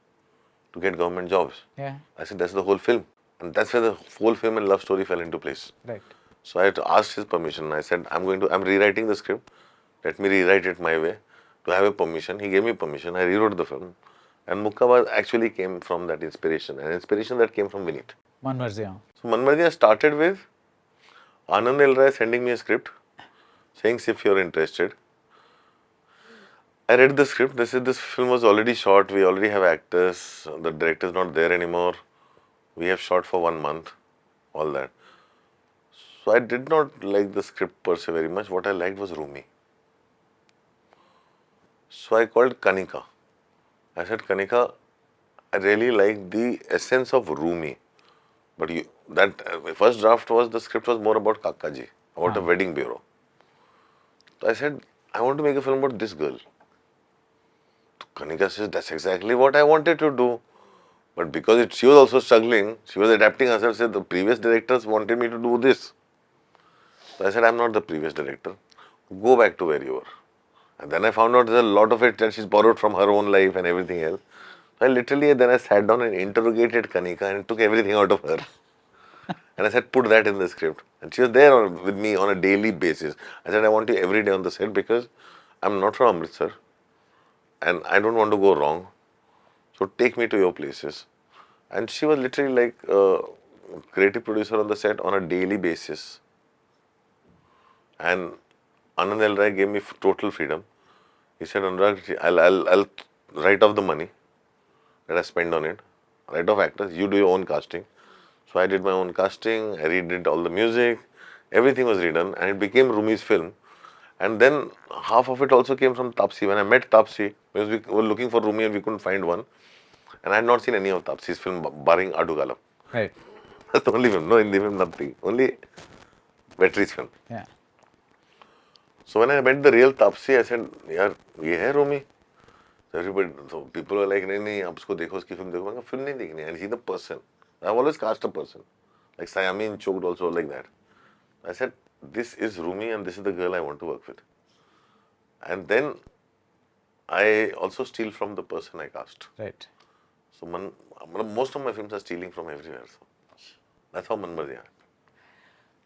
to get government jobs. Yeah. I said, that's the whole film. And that's where the whole film and love story fell into place. Right. So I asked his permission. I said, I'm rewriting the script. Let me rewrite it my way to have a permission. He gave me permission. I rewrote the film. And Mukkabaaz actually came from that inspiration. An inspiration that came from Vineet. Manmarziyaan. So Manmarziyaan started with Anand L. Rai sending me a script saying, if you're interested. I read the script. They said this film was already shot. We already have actors. The director's not there anymore. We have shot for 1 month. All that. So I did not like the script per se very much. What I liked was Rumi. So I called Kanika. I said, Kanika, I really like the essence of Rumi. But first draft was, the script was more about Kakaji, about a wedding bureau. So I said, I want to make a film about this girl. So Kanika says, that's exactly what I wanted to do. But because she was also struggling, she was adapting herself, said the previous directors wanted me to do this. So I said, I'm not the previous director. Go back to where you were. And then I found out there's a lot of it that she's borrowed from her own life and everything else. So I sat down and interrogated Kanika and took everything out of her. And I said, put that in the script. And she was there with me on a daily basis. I said, I want you every day on the set because I'm not from Amritsar and I don't want to go wrong. So take me to your places. And she was literally like a creative producer on the set on a daily basis. And Anand L. Rai gave me total freedom. He said, Anurag, I'll write off the money that I spend on it. Write off actors. You do your own casting. So I did my own casting. I redid all the music. Everything was redone. And it became Rumi's film. And then half of it also came from Taapsee. When I met Taapsee, because we were looking for Rumi and we couldn't find one. And I had not seen any of Taapsee's film, barring Adugalam. Right. That's the only film. No Hindi film, nothing. Only Vetri's film. Yeah. So when I met the real Taapsee, I said, yaar, ye hai Rumi. So people were like, nahi, aap usko dekho, uski film dekho. I said, film nahi dekhni. And he's the person. I've always cast a person. Like Sayamin choked also like that. I said, this is Rumi and this is the girl I want to work with. And then I also steal from the person I cast. Right. So most of my films are stealing from everywhere. So that's how Manmarziyaan.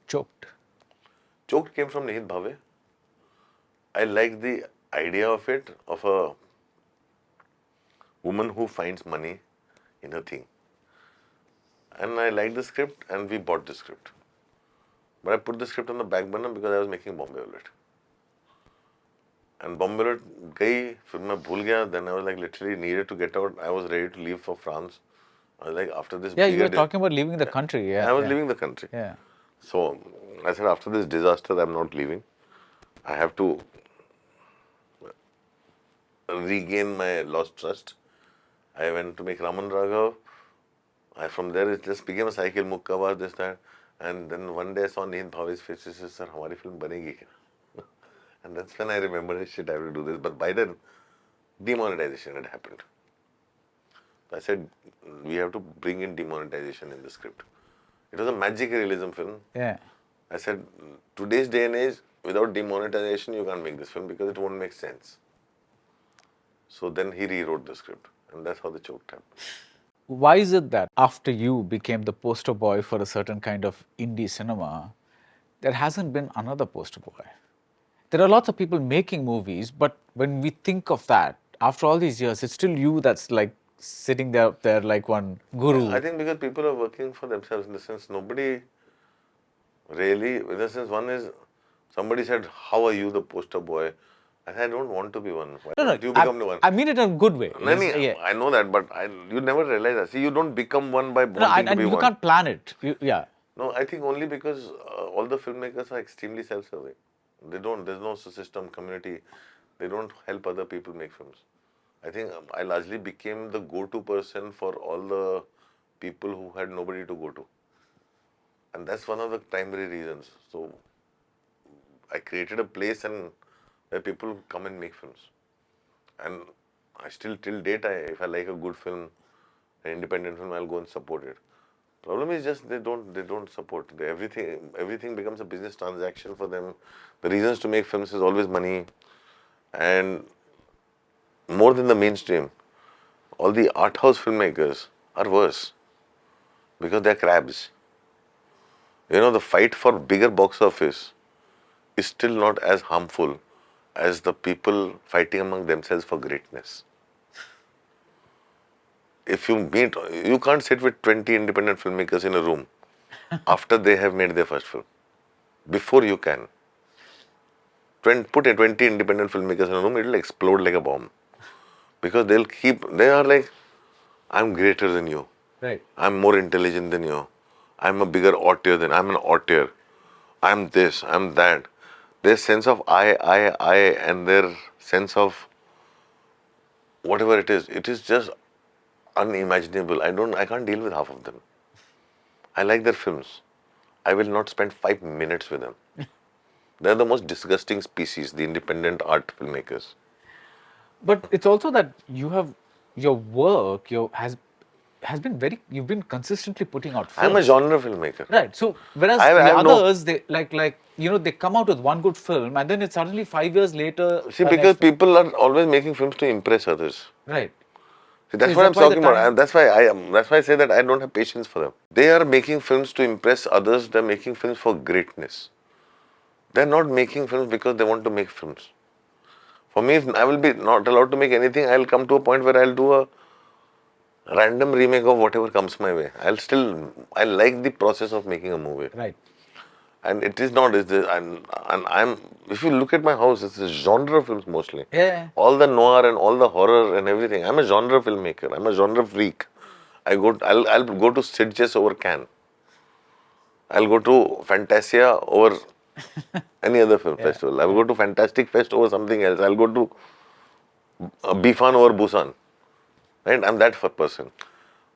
Choked. Choked came from Nihit Bhave. I like the idea of it, of a woman who finds money in a thing. And I liked the script and we bought the script. But I put the script on the back burner because I was making Bombay Bullet. And Bombay Bullet गई, फिर मैं भूल गया. Then I was like literally needed to get out. I was ready to leave for France. I was like, after this. Yeah, you were talking about leaving the country. Yeah, I was leaving the country. Yeah. So I said, after this disaster, I'm not leaving. I have to regain my lost trust. I went to make Raman, Raghav. From there, it just became a cycle, Mukkabaaz, this, that. And then one day I saw Nihit Bhave's face. He said, sir, हमारी film बनेगी क्या? And that's when I remembered, shit, I have to do this. But by then, demonetization had happened. I said, we have to bring in demonetization in the script. It was a magic realism film. Yeah. I said, today's day and age, without demonetization, you can't make this film because it won't make sense. So then he rewrote the script. And that's how the choke happened. Why is it that after you became the poster boy for a certain kind of indie cinema, there hasn't been another poster boy? There are lots of people making movies, but when we think of that, after all these years, it's still you that's like sitting there like one guru. I think because people are working for themselves, in the sense nobody really, in the sense one is, somebody said, how are you the poster boy? I said, I don't want to be one. Why don't you become the one? I mean it in a good way. No, I know that, but you never realize that. See, you don't become one by wanting to be you one. can't plan it. Yeah. No, I think only because all the filmmakers are extremely self-serving. There's no system, community. They don't help other people make films. I think I largely became the go-to person for all the people who had nobody to go to. And that's one of the primary reasons. So I created a place and where people come and make films. And I still, till date, if I like a good film, an independent film, I'll go and support it. Problem is just they don't support. Everything becomes a business transaction for them. The reasons to make films is always money. And more than the mainstream, all the art house filmmakers are worse because they're crabs. You know, the fight for bigger box office is still not as harmful as the people fighting among themselves for greatness. If you meet, you can't sit with 20 independent filmmakers in a room after they have made their first film. Before you can. Put 20 independent filmmakers in a room, it will explode like a bomb. Because they are like, I'm greater than you. Right. I'm more intelligent than you. I'm a bigger auteur I'm an auteur. I'm this, I'm that. Their sense of I, and their sense of whatever it is just unimaginable. I can't deal with half of them. I like their films. I will not spend 5 minutes with them. They're the most disgusting species, the independent art filmmakers. But it's also that you have your work has been you've been consistently putting out films. I'm a genre filmmaker. Right. So whereas the others, they they come out with one good film and then it's suddenly 5 years later. See, because people are always making films to impress others. Right. See, that's what I'm talking about. That's why I say that I don't have patience for them. They are making films to impress others. They're making films for greatness. They're not making films because they want to make films. For me, if I will be not allowed to make anything, I'll come to a point where I'll do a random remake of whatever comes my way. I like the process of making a movie. Right. And it is not, if you look at my house, it's a genre of films mostly. Yeah. All the noir and all the horror and everything. I'm a genre filmmaker. I'm a genre freak. I'll go to Sitges over Cannes. I'll go to Fantasia over any other film festival. I'll go to Fantastic Fest over something else. I'll go to Bifan over Busan. Right? I'm that person.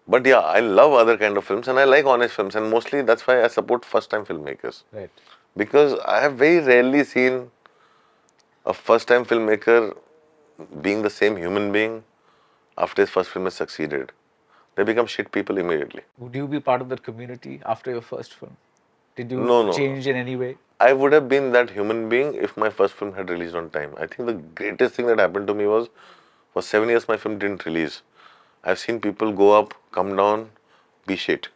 But yeah, I love other kind of films and I like honest films, and mostly that's why I support first-time filmmakers. Right. Because I have very rarely seen a first-time filmmaker being the same human being after his first film has succeeded. They become shit people immediately. Would you be part of that community after your first film? Did you change in any way? I would have been that human being if my first film had released on time. I think the greatest thing that happened to me was, for 7 years my film didn't release. I've seen people go up, come down, be shit.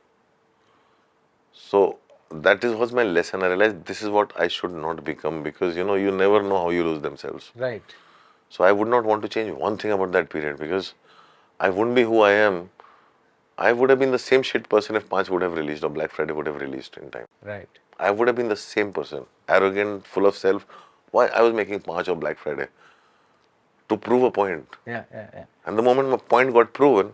So that was my lesson. I realized this is what I should not become, because you never know how you lose themselves. Right. So I would not want to change one thing about that period, because I wouldn't be who I am. I would have been the same shit person if Paanch would have released or Black Friday would have released in time. Right. I would have been the same person, arrogant, full of self. Why I was making Paanch or Black Friday? To prove a point. Yeah, yeah, yeah. And the moment my point got proven,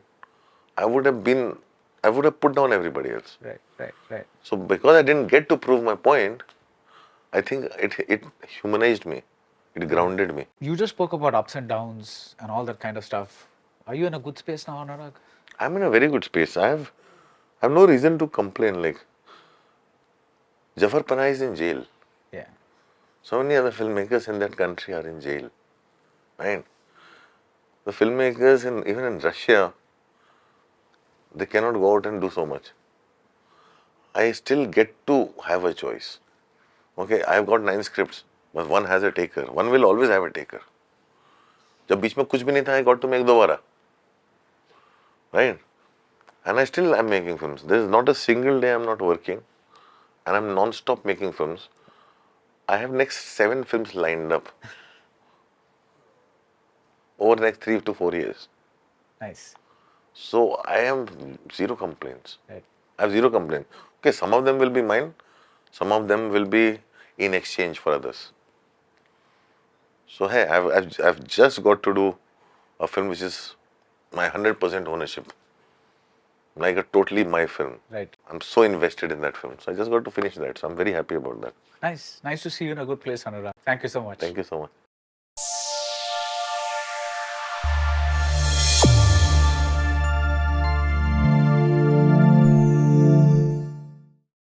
I would have put down everybody else. Right, right, right. So because I didn't get to prove my point, I think it humanized me. It grounded me. You just spoke about ups and downs and all that kind of stuff. Are you in a good space now, Anurag? I'm in a very good space. I have no reason to complain. Like, Jafar Panay is in jail. Yeah. So many other filmmakers in that country are in jail. Right? The filmmakers even in Russia, they cannot go out and do so much. I still get to have a choice. Okay, I've got 9 scripts, but one has a taker. One will always have a taker. जब बीच में कुछ भी नहीं था, I got to make Dobaaraa. Right? And I still am making films. There is not a single day I'm not working. And I'm non-stop making films. I have next 7 films lined up. Over the next 3 to 4 years. Nice. So I have zero complaints. Right. I have zero complaints. Okay, some of them will be mine. Some of them will be in exchange for others. So hey, I've just got to do a film which is my 100% ownership. Like a totally my film. Right. I'm so invested in that film. So I just got to finish that. So I'm very happy about that. Nice. Nice to see you in a good place, Anurag. Thank you so much. Thank you so much.